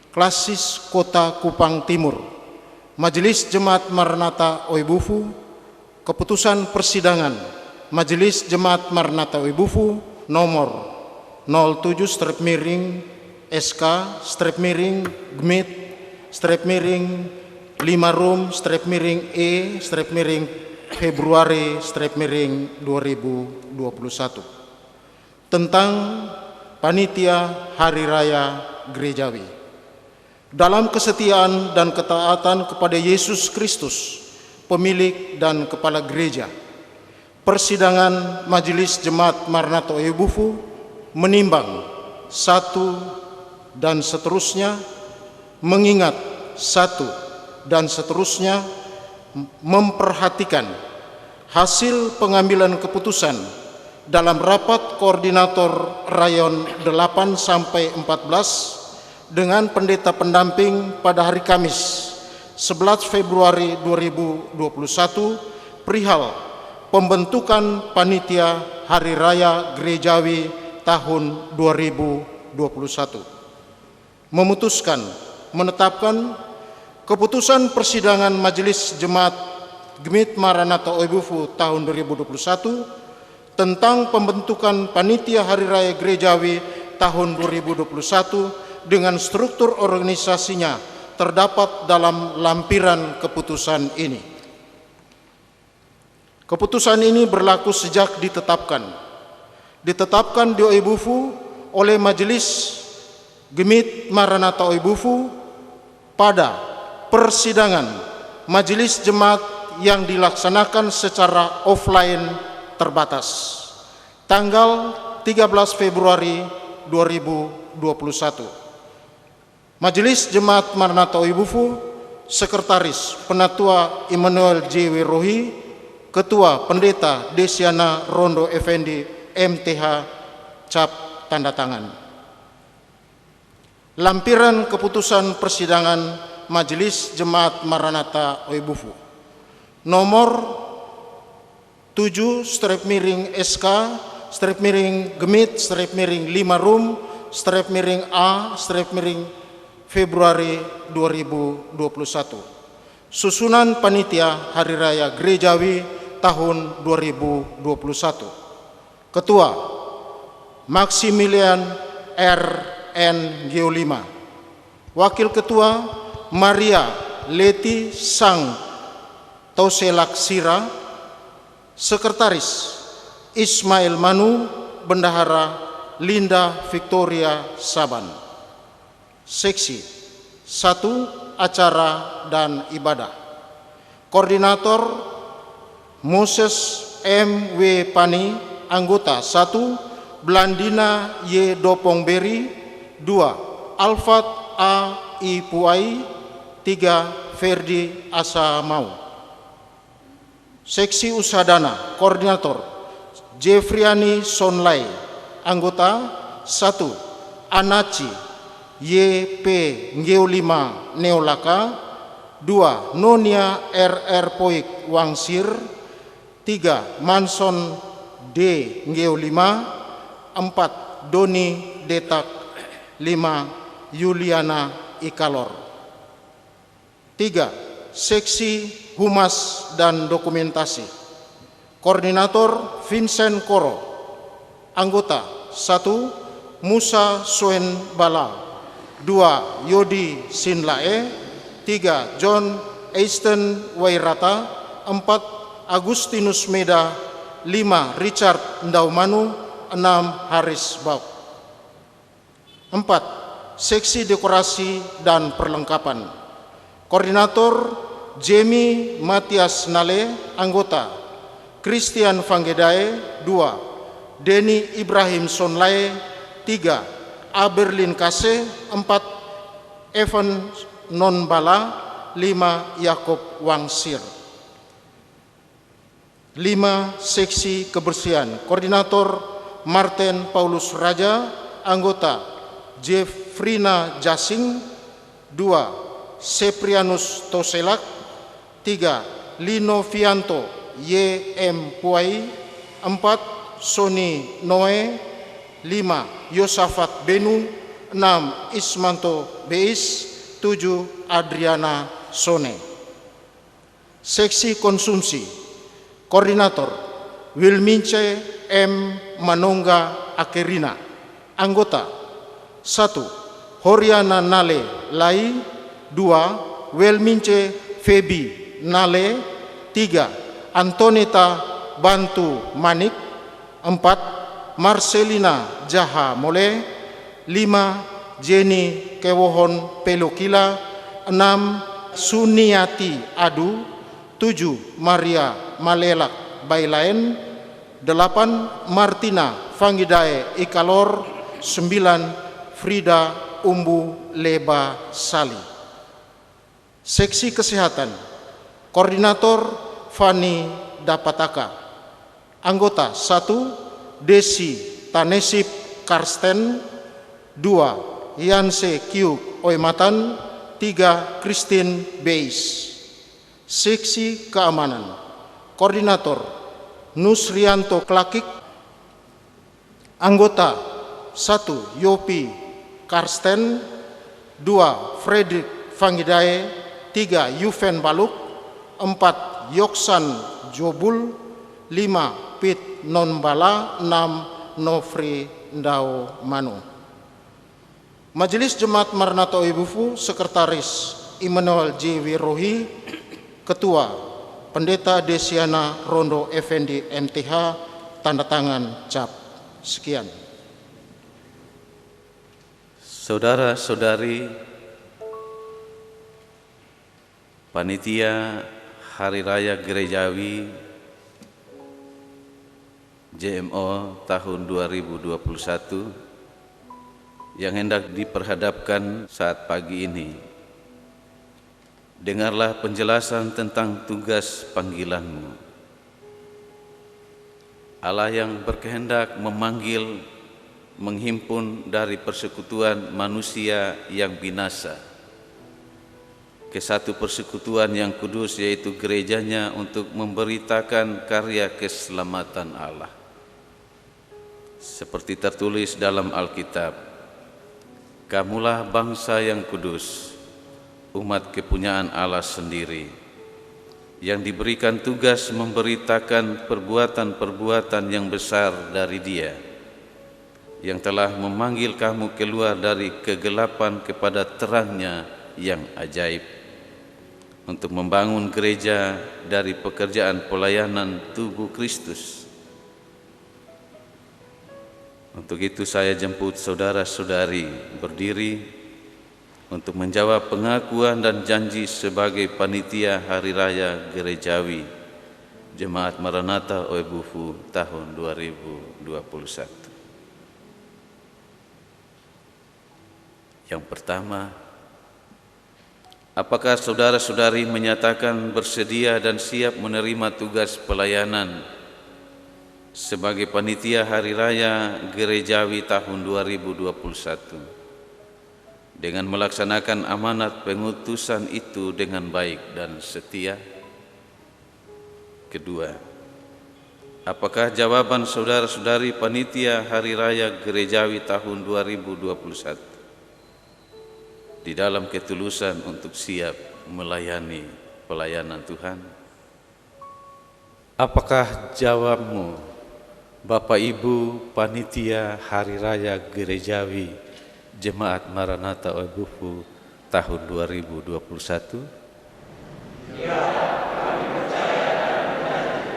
Klasis Kota Kupang Timur, Majelis Jemaat Maranatha Oibufu, keputusan persidangan Majelis Jemaat Maranatha Oibufu nomor 07/GMIT/5/E/Februari/2021 tentang panitia Hari Raya Gerejawi. Dalam kesetiaan dan ketaatan kepada Yesus Kristus, pemilik dan kepala gereja, persidangan Majelis Jemaat Maranatha Oibufu menimbang satu dan seterusnya, mengingat satu dan seterusnya, memperhatikan hasil pengambilan keputusan dalam rapat koordinator rayon 8-14 dengan pendeta pendamping pada hari Kamis 11 Februari 2021 perihal pembentukan panitia Hari Raya Gerejawi tahun 2021. Memutuskan menetapkan keputusan persidangan Majelis Jemaat GMIT Maranatha Oibufu tahun 2021 tentang pembentukan panitia Hari Raya Gerejawi tahun 2021 dengan struktur organisasinya terdapat dalam lampiran keputusan ini. Keputusan ini berlaku sejak ditetapkan di Oibufu oleh Majelis GMIT Maranatha Oibufu pada persidangan Majelis Jemaat yang dilaksanakan secara offline terbatas tanggal 13 Februari 2021. Majelis Jemaat Maranatha Oibufu, Sekretaris Penatua Immanuel J. Wirohi, Ketua Pendeta Desiana Rondo Effendi MTH Cap tanda tangan. Lampiran keputusan persidangan Majelis Jemaat Maranatha Oebufu nomor 7/Gemit/5/A/Februari 2021. Susunan Panitia Hari Raya Gerejawi tahun 2021. Ketua Maximilian R.N. Geolima. Wakil Ketua Maria Leti Sang Tauselaksira. Sekretaris Ismail Manu. Bendahara Linda Victoria Saban. Seksi 1 Acara dan Ibadah. Koordinator Moses M.W. Pani. Anggota 1 Blandina Y. Dopongberi. 2 Alfat A. I. Puai. 3 Ferdi Asamau. Seksi Usaha Dana. Koordinator Jeffriani Sonlai. Anggota 1 Anaci Y.P. Ngeolima Neolaka. 2 Nonia R.R. Poik Wangsir. 3 Manson D. Ngeolima. 4 Doni Detak. 5 Yuliana Ikalor. 3 Seksi Humas dan Dokumentasi. Koordinator Vincent Koro. Anggota 1 Musa Suen Bala. 2 Yodi Sinlae. 3 John Easton Wairata. 4 Agustinus Meda. 5 Richard Ndaumanu. 6 Haris Bauk. 4 Seksi Dekorasi dan Perlengkapan. Koordinator Jamie Matias Nale. Anggota Christian Vanggedae. 2 Denny Ibrahim Sonlae. 3 Aberlin Kase. 4 Evan Nonbala. 5 Yakob Wangsir. 5 Seksi Kebersihan. Koordinator Martin Paulus Raja. Anggota Jeffrina Jasing. 2 Seprianus Toselak. 3 Lino Fianto Y.M. Puai. 4 Sony Noe. 5 Yosafat Benu. 6 Ismanto Beis. 7 Adriana Sone. Seksi Konsumsi. Koordinator Wilmince M. Manongga Akerina. Anggota 1 Horiana Nale Lai. 2 Wilmince Febi Nale. 3 Antoneta Bantu Manik. 4 Marcelina Jaha Mole. 5 Jenny Kewohon Pelokila. 6 Suniati Adu. 7 Maria Malelak Bailaen. 8 Martina Vangidae Ikalor. 9 Frida Umbu Leba Sali. Seksi Kesehatan. Koordinator Fani Dapataka. Anggota 1 Desi Tanesip Karsten. 2 Yanse Q Oematan. 3 Christine Beis. Seksi Keamanan. Koordinator Nusrianto Klakik. Anggota 1 Yopi Karsten. 2 Fredrik Vangidae. 3 Yuven Baluk. 4 Yoksan Jobul. 5 Pit Nonbala. 6 Nofri Ndao Manu. Majelis Jemaat Maranatha Oebufu. Sekretaris Immanuel J. Wirohi. Ketua Pendeta Desiana Rondo Effendi MTH. Tanda tangan cap. Sekian. Saudara-saudari Panitia Hari Raya Gerejawi JMO tahun 2021 yang hendak diperhadapkan saat pagi ini, dengarlah penjelasan tentang tugas panggilanmu. Allah yang berkehendak memanggil menghimpun dari persekutuan manusia yang binasa ke satu persekutuan yang kudus, yaitu gerejanya, untuk memberitakan karya keselamatan Allah. Seperti tertulis dalam Alkitab, kamulah bangsa yang kudus, umat kepunyaan Allah sendiri, yang diberikan tugas memberitakan perbuatan-perbuatan yang besar dari Dia, yang telah memanggil kamu keluar dari kegelapan kepada terang-Nya yang ajaib, untuk membangun gereja dari pekerjaan pelayanan tubuh Kristus. Untuk itu saya jemput saudara-saudari berdiri untuk menjawab pengakuan dan janji sebagai panitia Hari Raya Gerejawi Jemaat Maranatha Oebufu tahun 2021. Yang pertama, apakah saudara-saudari menyatakan bersedia dan siap menerima tugas pelayanan sebagai panitia Hari Raya Gerejawi tahun 2021 dengan melaksanakan amanat pengutusan itu dengan baik dan setia? Kedua, apakah jawaban saudara-saudari panitia Hari Raya Gerejawi tahun 2021 di dalam ketulusan untuk siap melayani pelayanan Tuhan? Apakah jawabmu, Bapak Ibu panitia Hari Raya Gerejawi Jemaat Maranatha Oebufu tahun 2021? Ya, kami percaya dan menjadi.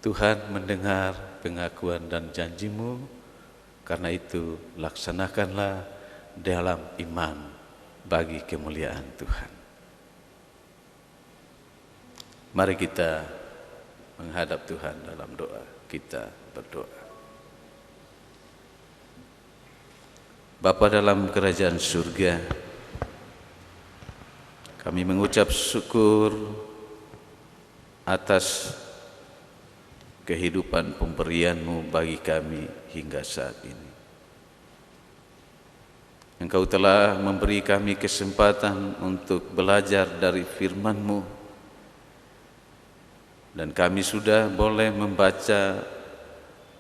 Tuhan mendengar pengakuan dan janjimu, karena itu laksanakanlah dalam iman bagi kemuliaan Tuhan. Mari kita menghadap Tuhan dalam doa. Kita berdoa. Bapa dalam kerajaan surga, kami mengucap syukur atas kehidupan pemberian-Mu bagi kami hingga saat ini. Engkau telah memberi kami kesempatan untuk belajar dari firman-Mu, dan kami sudah boleh membaca,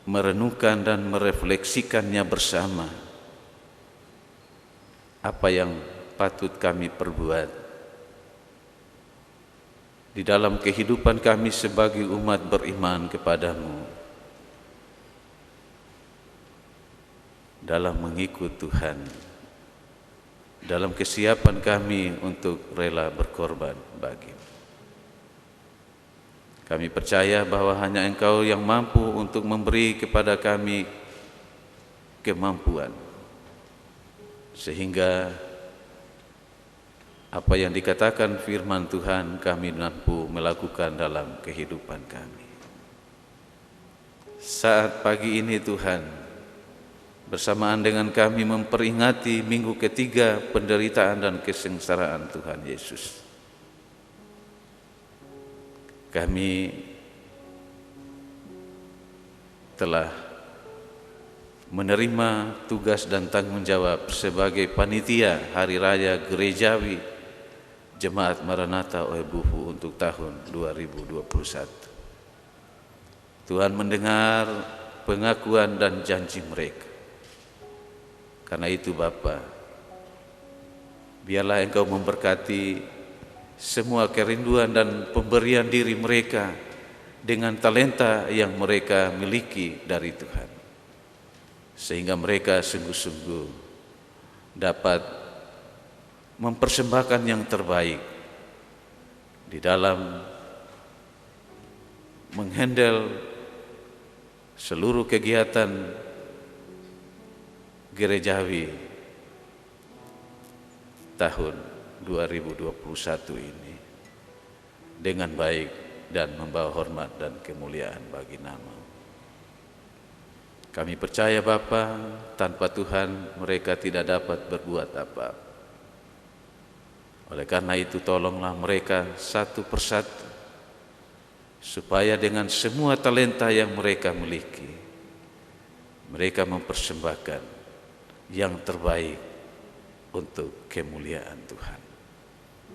merenungkan dan merefleksikannya bersama. Apa yang patut kami perbuat di dalam kehidupan kami sebagai umat beriman kepada-Mu, dalam mengikut Tuhan, dalam kesiapan kami untuk rela berkorban bagi-Mu. Kami percaya bahwa hanya Engkau yang mampu untuk memberi kepada kami kemampuan, sehingga apa yang dikatakan firman Tuhan kami mampu melakukan dalam kehidupan kami. Saat pagi ini Tuhan, bersamaan dengan kami memperingati minggu ketiga penderitaan dan kesengsaraan Tuhan Yesus, kami telah menerima tugas dan tanggung jawab sebagai panitia Hari Raya Gerejawi Jemaat Maranatha Oebufu untuk tahun 2021. Tuhan mendengar pengakuan dan janji mereka. Karena itu Bapa, biarlah Engkau memberkati semua kerinduan dan pemberian diri mereka dengan talenta yang mereka miliki dari Tuhan, sehingga mereka sungguh-sungguh dapat mempersembahkan yang terbaik di dalam menghandle seluruh kegiatan gerejawi tahun 2021 ini dengan baik dan membawa hormat dan kemuliaan bagi nama-Mu. Kami percaya Bapa, tanpa Tuhan mereka tidak dapat berbuat apa-apa. Oleh karena itu tolonglah mereka satu persatu, supaya dengan semua talenta yang mereka miliki mereka mempersembahkan yang terbaik untuk kemuliaan Tuhan.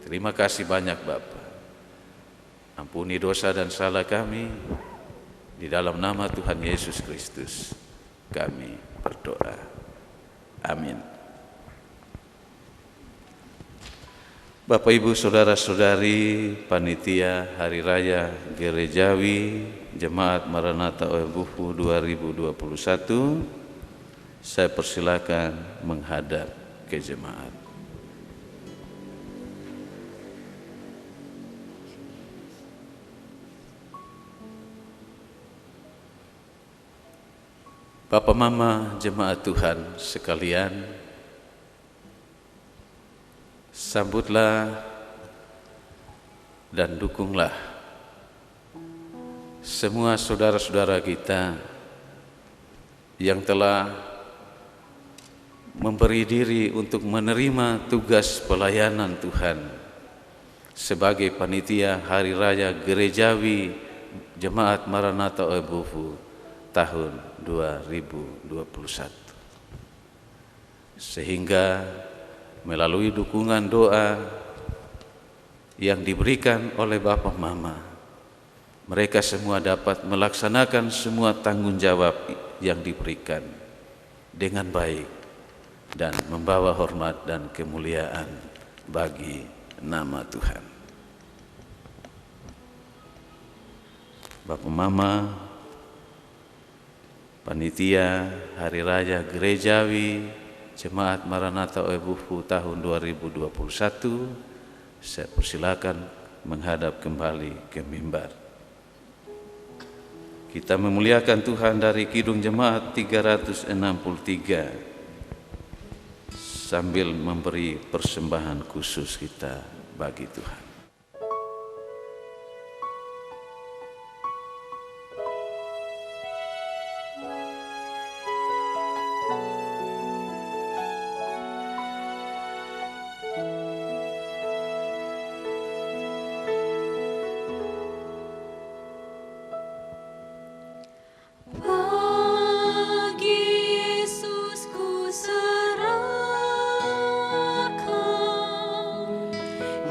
Terima kasih banyak Bapa. Ampuni dosa dan salah kami. Di dalam nama Tuhan Yesus Kristus kami berdoa. Amin. Bapak Ibu Saudara-saudari panitia Hari Raya Gerejawi Jemaat Maranatha Oebufu 2021, saya persilakan menghadap ke jemaat. Bapak Mama jemaat Tuhan sekalian, sambutlah dan dukunglah semua saudara-saudara kita yang telah memberi diri untuk menerima tugas pelayanan Tuhan sebagai panitia Hari Raya Gerejawi Jemaat Maranatha Oebufu tahun 2021. Sehingga melalui dukungan doa yang diberikan oleh Bapak Mama, mereka semua dapat melaksanakan semua tanggung jawab yang diberikan dengan baik dan membawa hormat dan kemuliaan bagi nama Tuhan. Bapak Mama, panitia Hari Raya Gerejawi Jemaat Maranatha Oebufu tahun 2021, saya persilakan menghadap kembali ke mimbar. Kita memuliakan Tuhan dari Kidung Jemaat 363 sambil memberi persembahan khusus kita bagi Tuhan.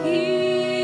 He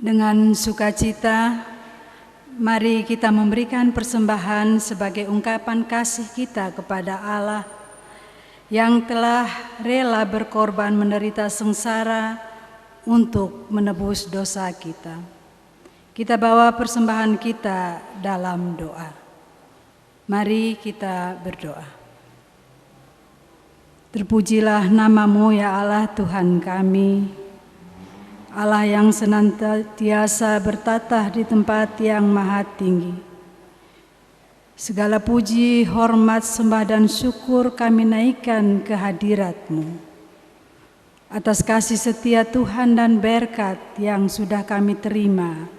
Dengan sukacita, mari kita memberikan persembahan sebagai ungkapan kasih kita kepada Allah yang telah rela berkorban menderita sengsara untuk menebus dosa kita. Kita bawa persembahan kita dalam doa. Mari kita berdoa. Terpujilah nama-Mu ya Allah Tuhan kami, Allah yang senantiasa bertatah di tempat yang maha tinggi. Segala puji, hormat, sembah dan syukur kami naikkan ke hadirat-Mu. Atas kasih setia Tuhan dan berkat yang sudah kami terima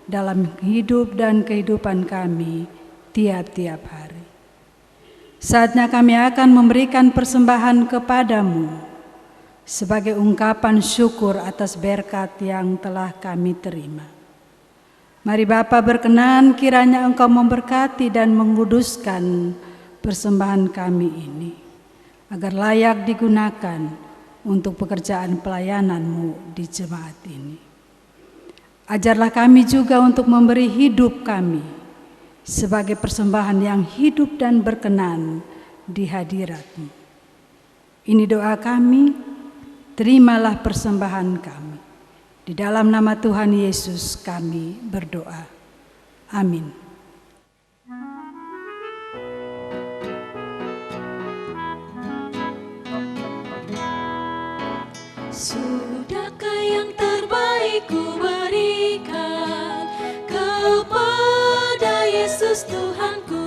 dalam hidup dan kehidupan kami tiap-tiap hari. Saatnya kami akan memberikan persembahan kepada-Mu sebagai ungkapan syukur atas berkat yang telah kami terima. Mari Bapa berkenan kiranya Engkau memberkati dan menguduskan persembahan kami ini, agar layak digunakan untuk pekerjaan pelayanan-Mu di jemaat ini. Ajarlah kami juga untuk memberi hidup kami sebagai persembahan yang hidup dan berkenan di hadirat-Mu. Ini doa kami. Terimalah persembahan kami. Di dalam nama Tuhan Yesus kami berdoa. Amin. Sudahkah yang terbaik ku berikan kepada Yesus Tuhanku?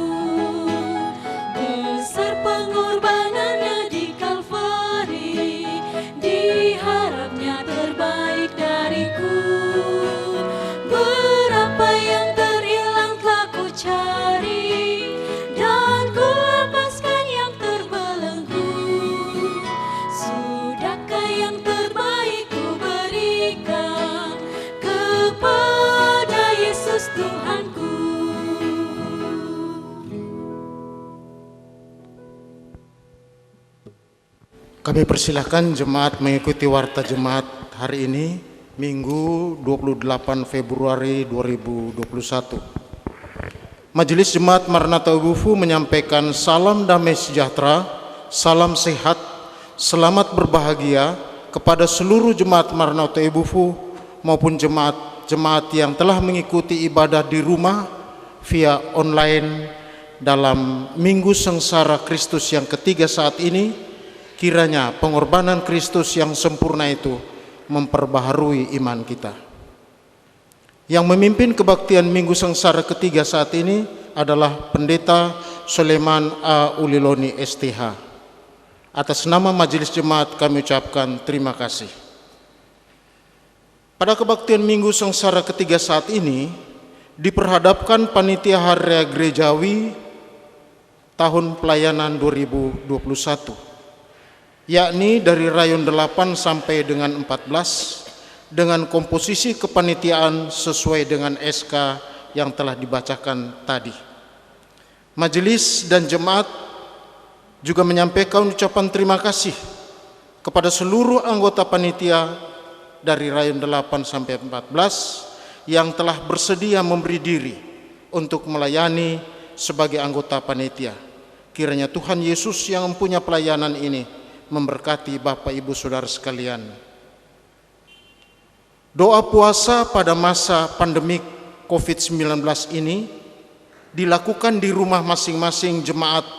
Besar pengorbanannya di Kalvari, diharapnya terbaik dariku. Berapa yang terhilang telah ku cari, dan ku lepaskan yang terbelenggu. Sudahkah yang terbaik ku berikan kepada Yesus Tuhanku? Kami persilahkan jemaat mengikuti warta jemaat hari ini, Minggu 28 Februari 2021. Majelis Jemaat Maranatha Ubufu menyampaikan salam damai sejahtera, salam sehat, selamat berbahagia kepada seluruh jemaat Maranatha Ubufu maupun jemaat yang telah mengikuti ibadah di rumah via online dalam Minggu Sengsara Kristus yang ketiga saat ini. Kiranya pengorbanan Kristus yang sempurna itu memperbaharui iman kita. Yang memimpin kebaktian Minggu Sengsara ketiga saat ini adalah Pendeta Soleman A. Uliloni STH. Atas nama Majelis Jemaat kami ucapkan terima kasih. Pada kebaktian Minggu Sengsara ketiga saat ini diperhadapkan Panitia Hari Raya Gerejawi tahun pelayanan 2021. Yakni dari rayon 8 sampai dengan 14 dengan komposisi kepanitiaan sesuai dengan SK yang telah dibacakan tadi. Majelis dan jemaat juga menyampaikan ucapan terima kasih kepada seluruh anggota panitia dari rayon 8 sampai 14 yang telah bersedia memberi diri untuk melayani sebagai anggota panitia. Kiranya Tuhan Yesus yang mempunyai pelayanan ini memberkati Bapak Ibu Saudara sekalian. Doa puasa pada masa pandemik COVID-19 ini dilakukan di rumah masing-masing jemaat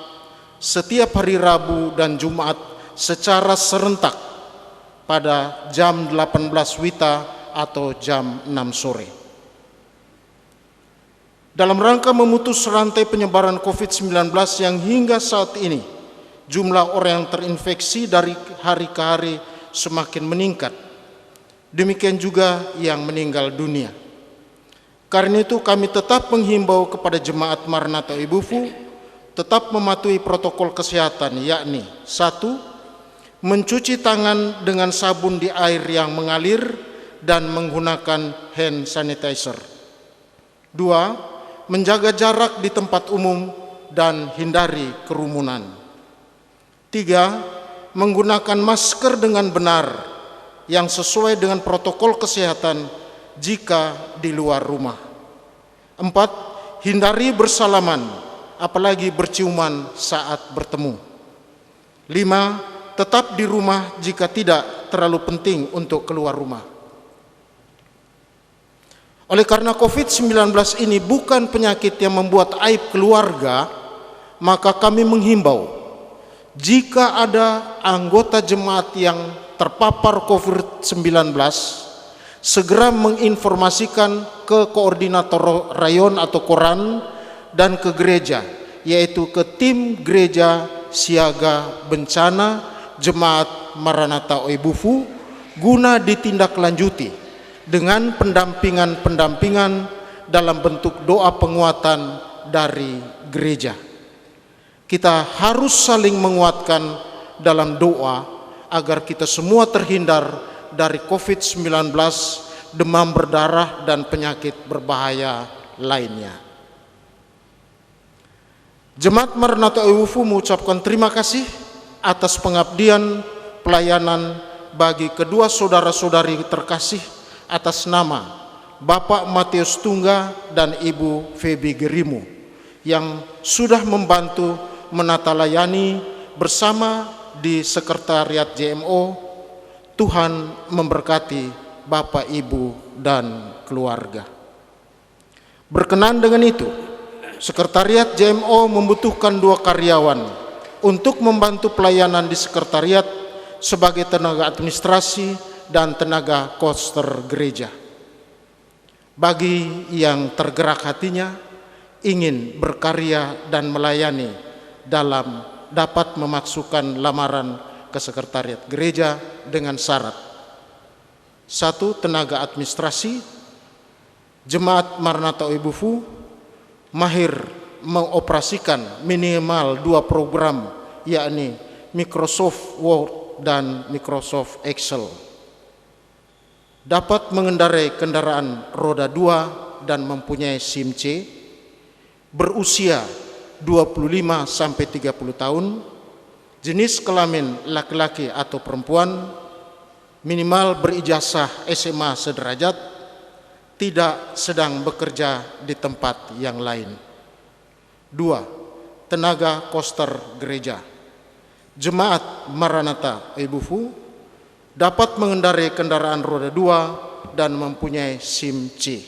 setiap hari Rabu dan Jumat secara serentak pada jam 18 WITA atau jam 6 sore. Dalam rangka memutus rantai penyebaran COVID-19 yang hingga saat ini jumlah orang yang terinfeksi dari hari ke hari semakin meningkat. Demikian juga yang meninggal dunia. Karena itu kami tetap menghimbau kepada jemaat Maranatha Ubufu tetap mematuhi protokol kesehatan, yakni 1. Mencuci tangan dengan sabun di air yang mengalir dan menggunakan hand sanitizer. 2. Menjaga jarak di tempat umum dan hindari kerumunan. 3. Menggunakan masker dengan benar yang sesuai dengan protokol kesehatan jika di luar rumah. 4. Hindari bersalaman, apalagi berciuman saat bertemu. 5. Tetap di rumah jika tidak terlalu penting untuk keluar rumah. Oleh karena COVID-19 ini bukan penyakit yang membuat aib keluarga, maka kami menghimbau, jika ada anggota jemaat yang terpapar COVID-19, segera menginformasikan ke koordinator rayon atau koran dan ke gereja, yaitu ke tim gereja siaga bencana Jemaat Maranatha Oebufu, guna ditindaklanjuti dengan pendampingan dalam bentuk doa penguatan dari gereja. Kita harus saling menguatkan dalam doa agar kita semua terhindar dari COVID-19, demam berdarah, dan penyakit berbahaya lainnya. Jemaat Maranatha Oebufu mengucapkan terima kasih atas pengabdian pelayanan bagi kedua saudara-saudari terkasih atas nama Bapak Matius Tungga dan Ibu Feby Gerimu yang sudah membantu menata layani bersama di Sekretariat JMO. Tuhan memberkati Bapak, Ibu, dan keluarga. Berkenan dengan itu, Sekretariat JMO membutuhkan 2 karyawan untuk membantu pelayanan di sekretariat sebagai tenaga administrasi dan tenaga koster gereja. Bagi yang tergerak hatinya ingin berkarya dan melayani dalam dapat memasukkan lamaran ke sekretariat gereja dengan syarat: 1. Tenaga administrasi Jemaat Maranatha Oebufu mahir mengoperasikan minimal 2 program, yakni Microsoft Word dan Microsoft Excel, dapat mengendarai kendaraan roda 2 dan mempunyai SIM C, berusia 25-30 tahun, jenis kelamin laki-laki atau perempuan, minimal berijazah SMA sederajat, tidak sedang bekerja di tempat yang lain. 2. Tenaga koster gereja Jemaat Maranatha Oebufu dapat mengendarai kendaraan roda 2 dan mempunyai SIM C,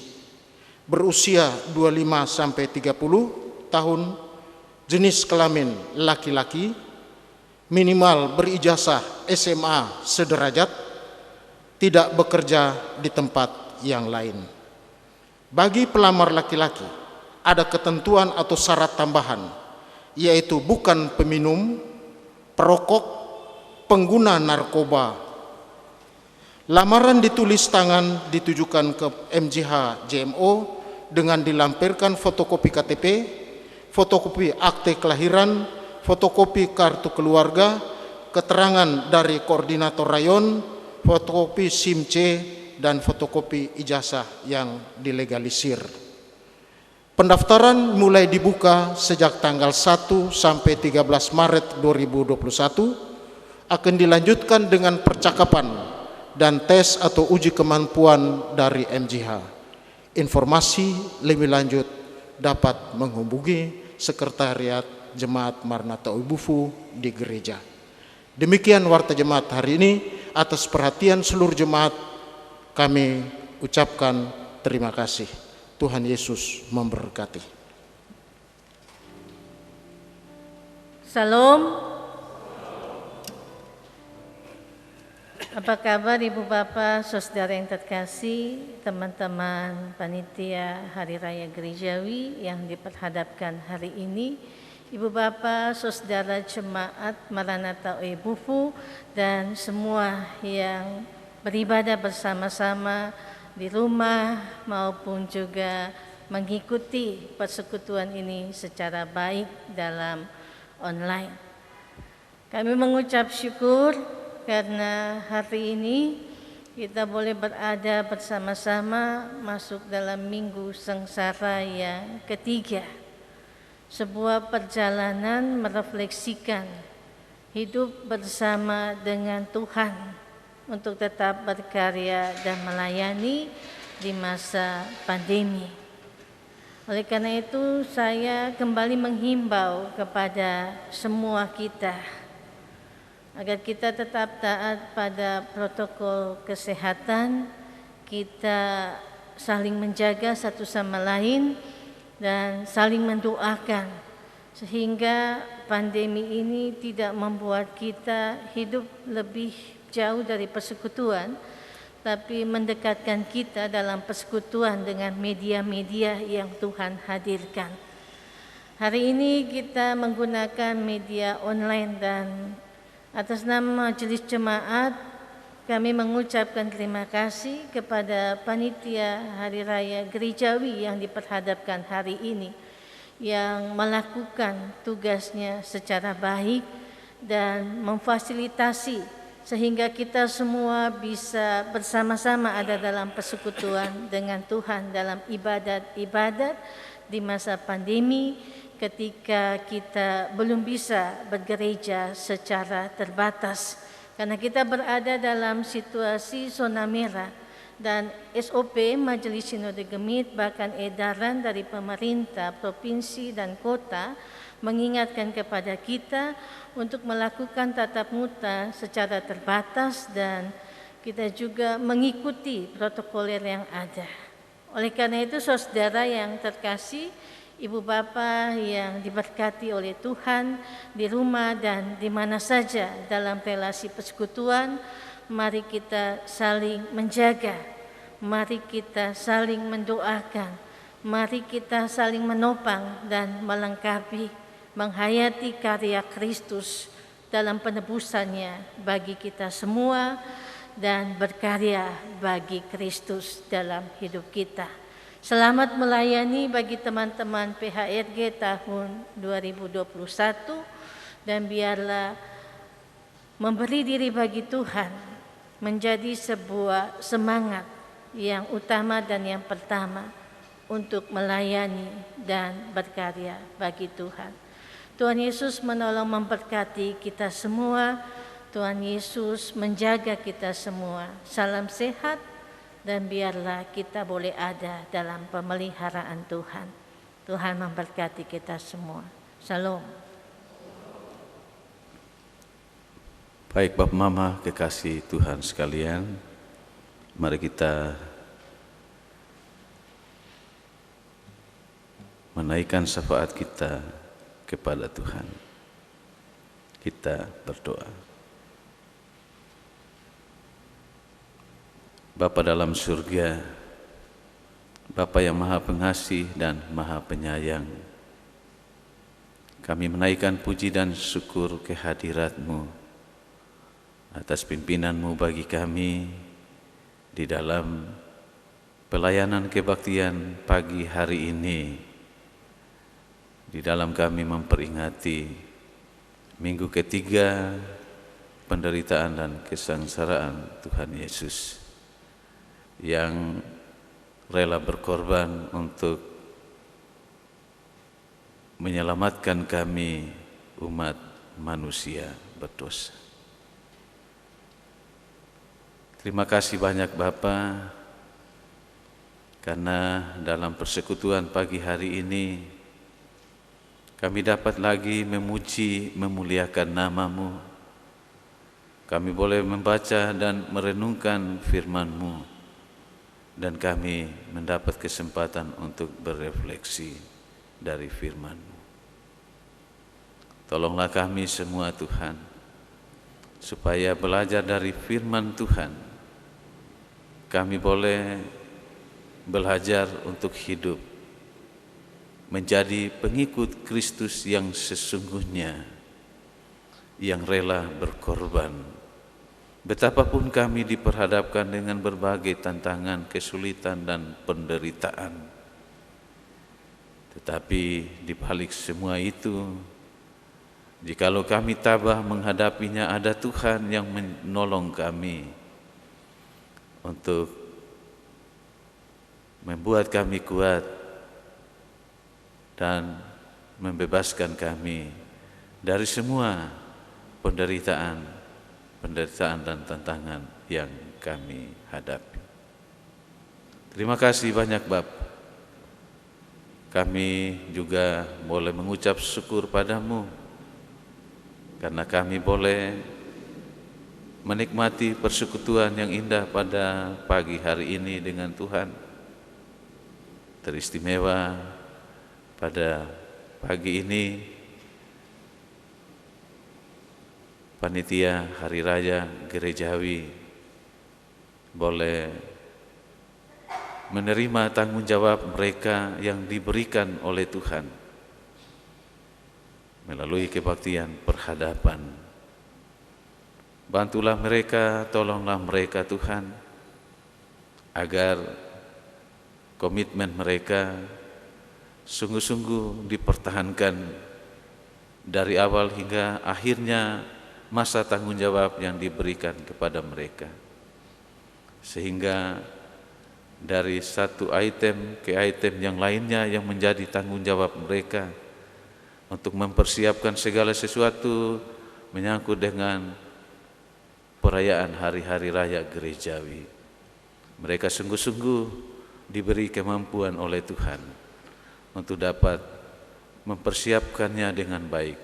berusia 25-30 tahun, jenis kelamin laki-laki, minimal berijazah SMA sederajat, tidak bekerja di tempat yang lain. Bagi pelamar laki-laki ada ketentuan atau syarat tambahan, yaitu bukan peminum, perokok, pengguna narkoba. Lamaran ditulis tangan ditujukan ke MJH JMO dengan dilampirkan fotokopi KTP, fotokopi akte kelahiran, fotokopi kartu keluarga, keterangan dari koordinator rayon, fotokopi SIM C, dan fotokopi ijazah yang dilegalisir. Pendaftaran mulai dibuka sejak tanggal 1 sampai 13 Maret 2021, akan dilanjutkan dengan percakapan dan tes atau uji kemampuan dari MJH. Informasi lebih lanjut dapat menghubungi Sekretariat Jemaat Maranatha Oebufu di gereja. Demikian warta jemaat hari ini. Atas perhatian seluruh jemaat kami ucapkan terima kasih. Tuhan Yesus memberkati. Salam. Apa kabar Ibu Bapak, Saudara yang terkasih, teman-teman panitia Hari Raya Gerejawi yang diperhadapkan hari ini, Ibu Bapak, Saudara Jemaat Maranatha Oebufu, dan semua yang beribadah bersama-sama di rumah maupun juga mengikuti persekutuan ini secara baik dalam online. Kami mengucap syukur karena hari ini kita boleh berada bersama-sama masuk dalam minggu sengsara yang ketiga. Sebuah perjalanan merefleksikan hidup bersama dengan Tuhan untuk tetap berkarya dan melayani di masa pandemi. Oleh karena itu saya kembali menghimbau kepada semua kita agar kita tetap taat pada protokol kesehatan, kita saling menjaga satu sama lain dan saling mendoakan sehingga pandemi ini tidak membuat kita hidup lebih jauh dari persekutuan, tapi mendekatkan kita dalam persekutuan dengan media-media yang Tuhan hadirkan. Hari ini kita menggunakan media online dan atas nama Majelis Jemaat kami mengucapkan terima kasih kepada panitia Hari Raya Gerejawi yang diperhadapkan hari ini yang melakukan tugasnya secara baik dan memfasilitasi sehingga kita semua bisa bersama-sama ada dalam persekutuan dengan Tuhan dalam ibadat-ibadat di masa pandemi ketika kita belum bisa bergereja secara terbatas karena kita berada dalam situasi zona merah dan SOP Majelis Sinode Gemit bahkan edaran dari pemerintah provinsi dan kota mengingatkan kepada kita untuk melakukan tatap muka secara terbatas dan kita juga mengikuti protokoler yang ada. Oleh karena itu saudara yang terkasih, Ibu Bapa yang diberkati oleh Tuhan di rumah dan di mana saja dalam relasi persekutuan, mari kita saling menjaga, mari kita saling mendoakan, mari kita saling menopang dan melengkapi, menghayati karya Kristus dalam penebusannya bagi kita semua dan berkarya bagi Kristus dalam hidup kita. Selamat melayani bagi teman-teman PHRG tahun 2021 dan biarlah memberi diri bagi Tuhan menjadi sebuah semangat yang utama dan yang pertama untuk melayani dan berkarya bagi Tuhan. Tuhan Yesus menolong memberkati kita semua. Tuhan Yesus menjaga kita semua. Salam sehat dan biarlah kita boleh ada dalam pemeliharaan Tuhan. Tuhan memberkati kita semua. Shalom. Baik Bapak Mama kekasih Tuhan sekalian, mari kita menaikkan syafaat kita kepada Tuhan. Kita berdoa. Bapa dalam surga, Bapa yang Maha Pengasih dan Maha Penyayang, kami menaikkan puji dan syukur kehadirat-Mu atas pimpinan-Mu bagi kami di dalam pelayanan kebaktian pagi hari ini, di dalam kami memperingati minggu ketiga penderitaan dan kesengsaraan Tuhan Yesus yang rela berkorban untuk menyelamatkan kami umat manusia berdosa. Terima kasih banyak Bapa, karena dalam persekutuan pagi hari ini kami dapat lagi memuji, memuliakan nama-Mu. Kami boleh membaca dan merenungkan firman-Mu. Dan kami mendapat kesempatan untuk berefleksi dari firman-Mu. Tolonglah kami semua Tuhan, supaya belajar dari firman Tuhan, kami boleh belajar untuk hidup, menjadi pengikut Kristus yang sesungguhnya, yang rela berkorban. Betapapun kami diperhadapkan dengan berbagai tantangan, kesulitan dan penderitaan. Tetapi di balik semua itu, jikalau kami tabah menghadapinya, ada Tuhan yang menolong kami untuk membuat kami kuat dan membebaskan kami dari semua penderitaan dan tantangan yang kami hadapi. Terima kasih banyak Bapa. Kami juga boleh mengucap syukur padamu karena kami boleh menikmati persekutuan yang indah pada pagi hari ini dengan Tuhan. Teristimewa pada pagi ini panitia Hari Raya Gerejawi boleh menerima tanggung jawab mereka yang diberikan oleh Tuhan melalui kebaktian perhadapan. Bantulah mereka, tolonglah mereka Tuhan, agar komitmen mereka sungguh-sungguh dipertahankan dari awal hingga akhirnya masa tanggung jawab yang diberikan kepada mereka. Sehingga dari satu item ke item yang lainnya yang menjadi tanggung jawab mereka untuk mempersiapkan segala sesuatu menyangkut dengan perayaan hari-hari raya gerejawi. Mereka sungguh-sungguh diberi kemampuan oleh Tuhan untuk dapat mempersiapkannya dengan baik,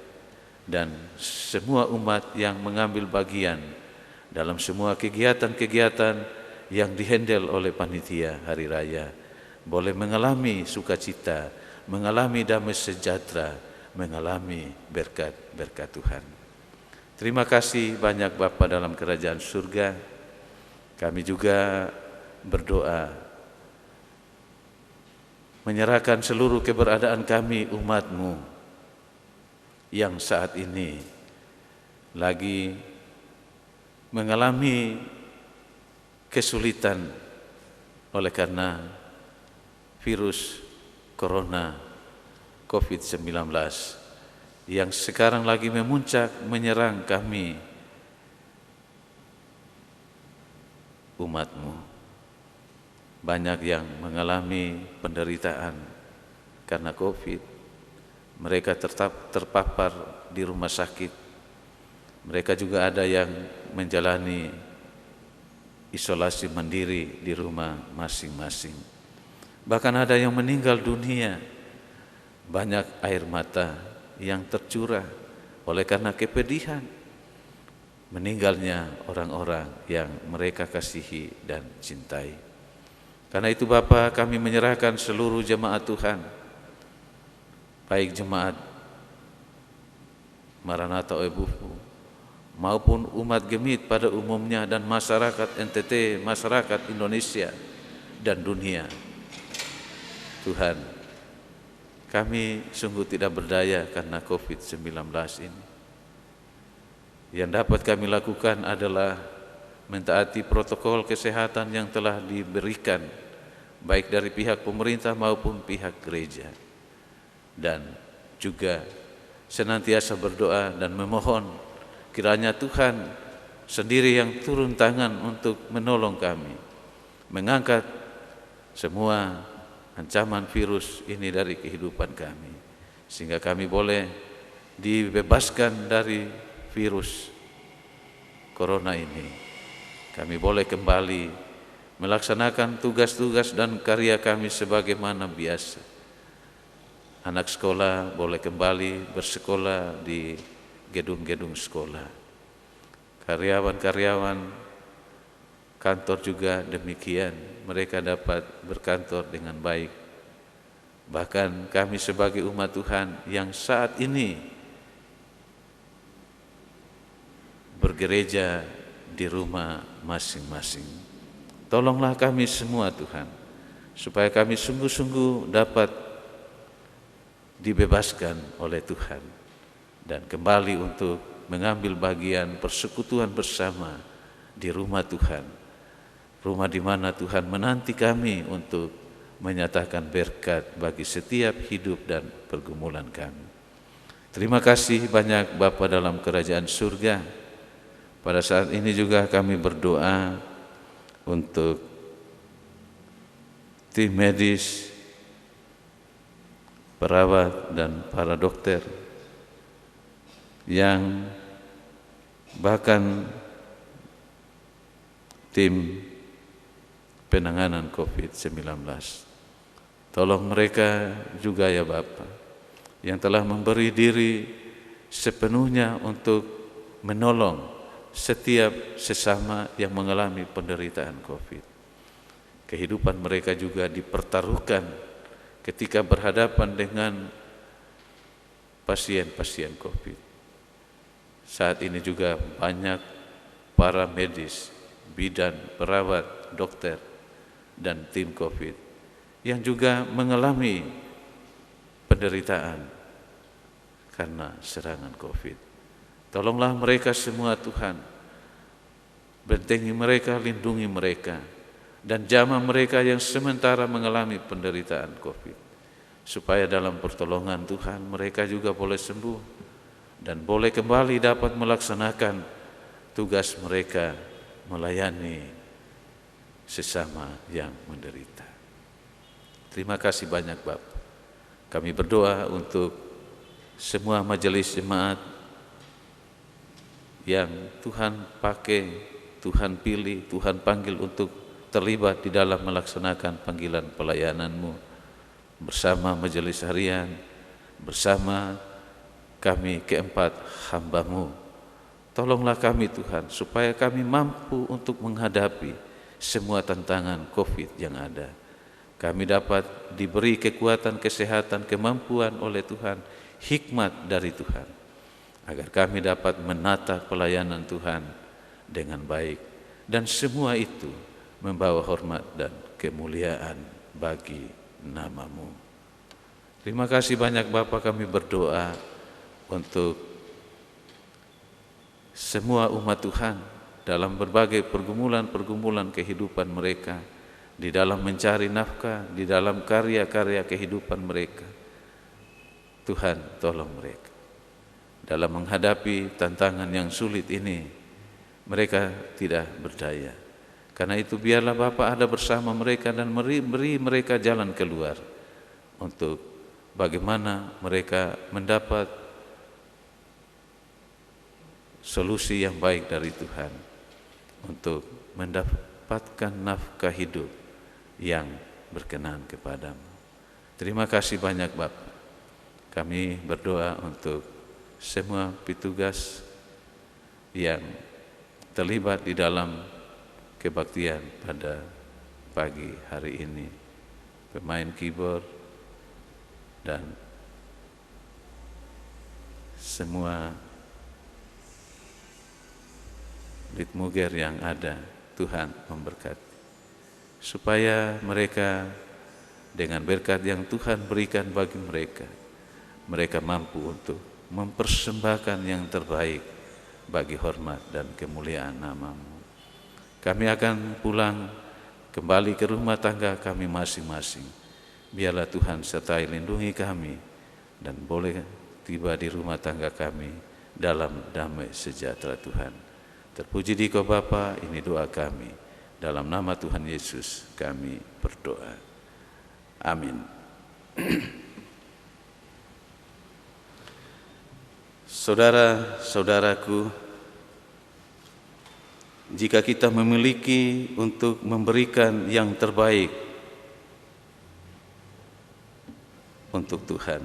dan semua umat yang mengambil bagian dalam semua kegiatan-kegiatan yang dihandle oleh panitia hari raya boleh mengalami sukacita, mengalami damai sejahtera, mengalami berkat-berkat Tuhan. Terima kasih banyak Bapa dalam kerajaan surga. Kami juga berdoa menyerahkan seluruh keberadaan kami umat-Mu yang saat ini lagi mengalami kesulitan oleh karena virus corona COVID-19 yang sekarang lagi memuncak menyerang kami umat-Mu. Banyak yang mengalami penderitaan karena COVID. Mereka tetap terpapar di rumah sakit. Mereka juga ada yang menjalani isolasi mandiri di rumah masing-masing. Bahkan ada yang meninggal dunia. Banyak air mata yang tercurah oleh karena kepedihan meninggalnya orang-orang yang mereka kasihi dan cintai. Karena itu Bapa, kami menyerahkan seluruh jemaat Tuhan, baik jemaat Maranatha Oebufu maupun umat Gemit pada umumnya dan masyarakat NTT, masyarakat Indonesia dan dunia. Tuhan, kami sungguh tidak berdaya karena COVID-19 ini. Yang dapat kami lakukan adalah mentaati protokol kesehatan yang telah diberikan baik dari pihak pemerintah maupun pihak gereja, dan juga senantiasa berdoa dan memohon kiranya Tuhan sendiri yang turun tangan untuk menolong kami, mengangkat semua ancaman virus ini dari kehidupan kami, sehingga kami boleh dibebaskan dari virus corona ini. Kami boleh kembali melaksanakan tugas-tugas dan karya kami sebagaimana biasa. Anak sekolah boleh kembali bersekolah di gedung-gedung sekolah. Karyawan-karyawan kantor juga demikian, mereka dapat berkantor dengan baik. Bahkan kami sebagai umat Tuhan yang saat ini bergereja di rumah masing-masing, tolonglah kami semua Tuhan, supaya kami sungguh-sungguh dapat dibebaskan oleh Tuhan dan kembali untuk mengambil bagian persekutuan bersama di rumah Tuhan, rumah di mana Tuhan menanti kami untuk menyatakan berkat bagi setiap hidup dan pergumulan kami. Terima kasih banyak Bapa dalam kerajaan surga. Pada saat ini juga kami berdoa untuk tim medis, perawat dan para dokter yang bahkan tim penanganan COVID-19. Tolong mereka juga ya Bapa, yang telah memberi diri sepenuhnya untuk menolong setiap sesama yang mengalami penderitaan COVID. Kehidupan mereka juga dipertaruhkan ketika berhadapan dengan pasien-pasien COVID. Saat ini juga banyak para medis, bidan, perawat, dokter, dan tim COVID yang juga mengalami penderitaan karena serangan COVID. Tolonglah mereka semua Tuhan, bentengi mereka, lindungi mereka, dan jamah mereka yang sementara mengalami penderitaan COVID, supaya dalam pertolongan Tuhan mereka juga boleh sembuh dan boleh kembali dapat melaksanakan tugas mereka melayani sesama yang menderita. Terima kasih banyak Bapak. Kami berdoa untuk semua majelis jemaat yang Tuhan pakai, Tuhan pilih, Tuhan panggil untuk terlibat di dalam melaksanakan panggilan pelayanan-Mu bersama majelis harian, bersama kami keempat hamba-Mu. Tolonglah kami Tuhan, supaya kami mampu untuk menghadapi semua tantangan COVID yang ada. Kami dapat diberi kekuatan, kesehatan, kemampuan oleh Tuhan, hikmat dari Tuhan, agar kami dapat menata pelayanan Tuhan dengan baik, dan semua itu membawa hormat dan kemuliaan bagi nama-Mu. Terima kasih banyak Bapa, kami berdoa untuk semua umat Tuhan dalam berbagai pergumulan-pergumulan kehidupan mereka, di dalam mencari nafkah, di dalam karya-karya kehidupan mereka. Tuhan, tolong mereka dalam menghadapi tantangan yang sulit ini. Mereka tidak berdaya. Karena itu biarlah Bapa ada bersama mereka dan beri mereka jalan keluar untuk bagaimana mereka mendapat solusi yang baik dari Tuhan untuk mendapatkan nafkah hidup yang berkenan kepadamu. Terima kasih banyak Bapak. Kami berdoa untuk semua petugas yang terlibat di dalam kebaktian pada pagi hari ini, pemain keyboard dan semua litmuger yang ada. Tuhan memberkati, supaya mereka dengan berkat yang Tuhan berikan bagi mereka, mereka mampu untuk mempersembahkan yang terbaik bagi hormat dan kemuliaan nama-Mu. Kami akan pulang kembali ke rumah tangga kami masing-masing. Biarlah Tuhan sertai lindungi kami dan boleh tiba di rumah tangga kami dalam damai sejahtera Tuhan. Terpuji Dikau Bapa, ini doa kami. Dalam nama Tuhan Yesus kami berdoa. Amin. Saudara-saudaraku, jika kita memiliki untuk memberikan yang terbaik untuk Tuhan,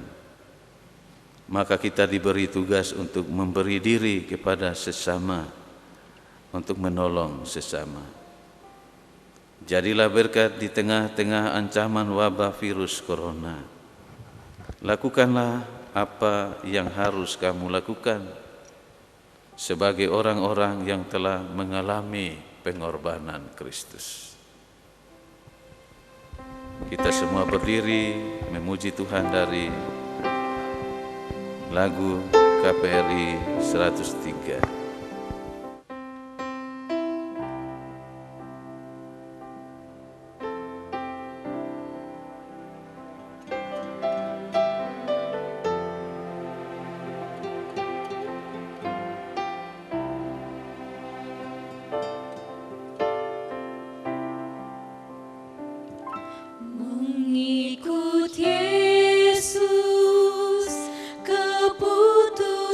maka kita diberi tugas untuk memberi diri kepada sesama, untuk menolong sesama. Jadilah berkat di tengah-tengah ancaman wabah virus corona. Lakukanlah apa yang harus kamu lakukan sebagai orang-orang yang telah mengalami pengorbanan Kristus. Kita semua berdiri memuji Tuhan dari lagu KPRI 103. Mengikut Yesus keputusanku.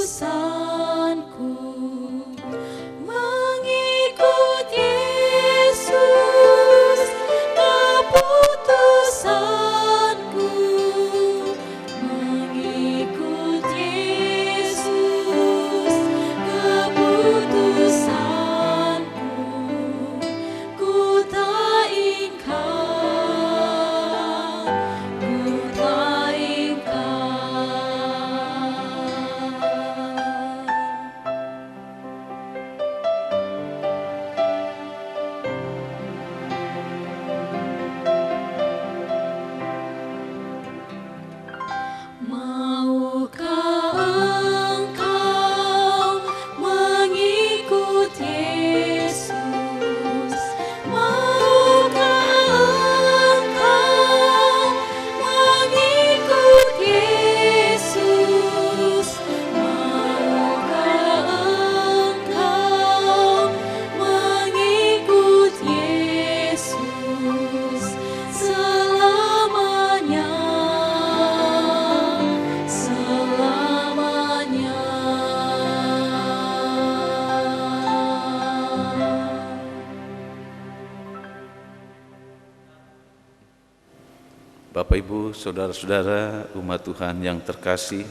Bapak Ibu, saudara-saudara umat Tuhan yang terkasih,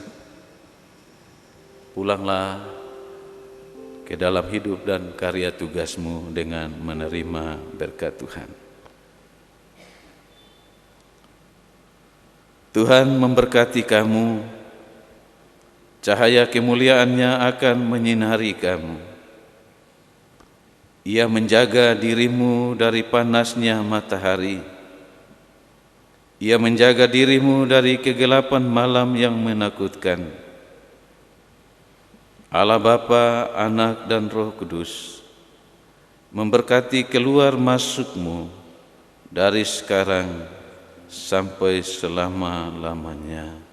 pulanglah ke dalam hidup dan karya tugasmu dengan menerima berkat Tuhan. Tuhan memberkati kamu, cahaya kemuliaan-Nya akan menyinari kamu. Ia menjaga dirimu dari panasnya matahari. Ia menjaga dirimu dari kegelapan malam yang menakutkan. Allah Bapa, Anak, dan Roh Kudus memberkati keluar masukmu dari sekarang sampai selama-lamanya.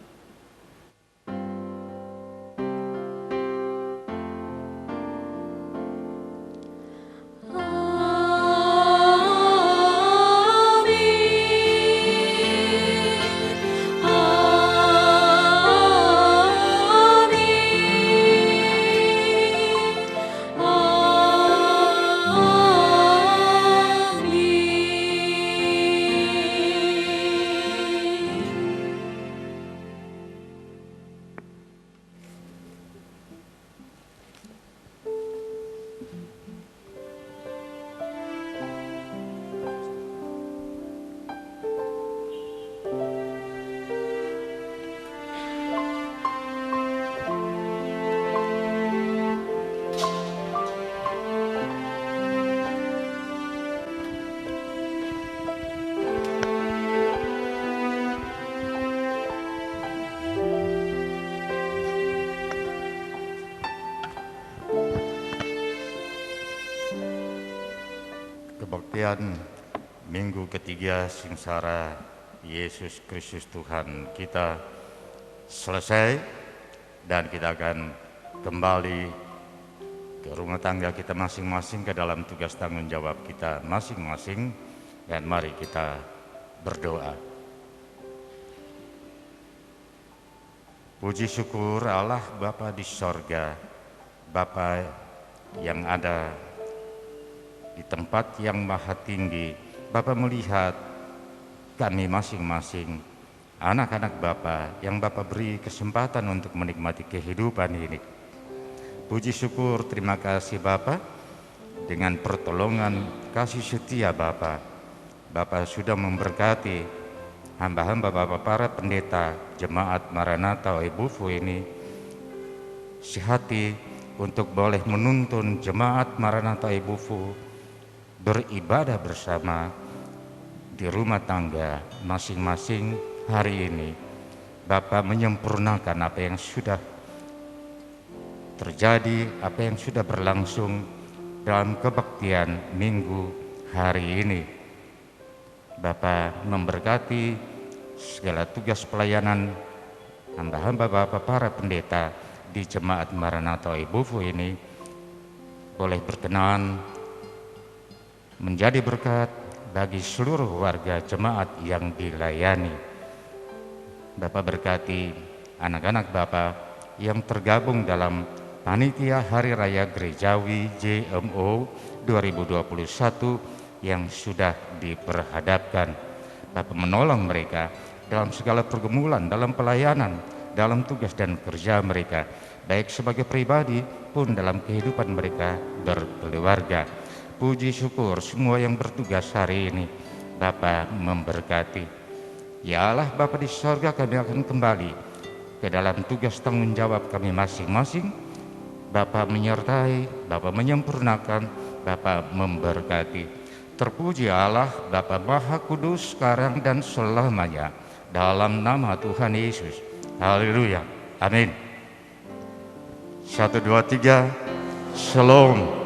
Kebaktian Minggu ketiga Sengsara Yesus Kristus Tuhan kita selesai, dan kita akan kembali ke rumah tangga kita masing-masing, ke dalam tugas tanggung jawab kita masing-masing, dan mari kita berdoa. Puji syukur Allah Bapa di sorga, Bapa yang ada di tempat yang maha tinggi. Bapa melihat kami masing-masing, anak-anak Bapa yang Bapa beri kesempatan untuk menikmati kehidupan ini. Puji syukur, terima kasih Bapa, dengan pertolongan kasih setia Bapa, Bapa sudah memberkati hamba-hamba Bapa para pendeta Jemaat Maranatha Oebufu ini sehati untuk boleh menuntun Jemaat Maranatha Oebufu beribadah bersama di rumah tangga masing-masing hari ini. Bapa menyempurnakan apa yang sudah terjadi, apa yang sudah berlangsung dalam kebaktian minggu hari ini. Bapa memberkati segala tugas pelayanan hamba-hamba Bapa para pendeta di Jemaat Maranatha Oebufu ini boleh berkenan menjadi berkat bagi seluruh warga jemaat yang dilayani. Bapa berkati anak-anak Bapa yang tergabung dalam Panitia Hari Raya Gerejawi JMO 2021 yang sudah diperhadapkan. Bapa menolong mereka dalam segala pergumulan, dalam pelayanan, dalam tugas dan kerja mereka, baik sebagai pribadi pun dalam kehidupan mereka berkeluarga. Puji syukur semua yang bertugas hari ini Bapa memberkati. Ya Allah Bapa di sorga, kami akan kembali ke dalam tugas tanggung jawab kami masing-masing. Bapa menyertai, Bapa menyempurnakan, Bapa memberkati. Terpuji Allah Bapa Maha Kudus sekarang dan selamanya, dalam nama Tuhan Yesus. Haleluya. Amin. 1, 2, 3. Shalom.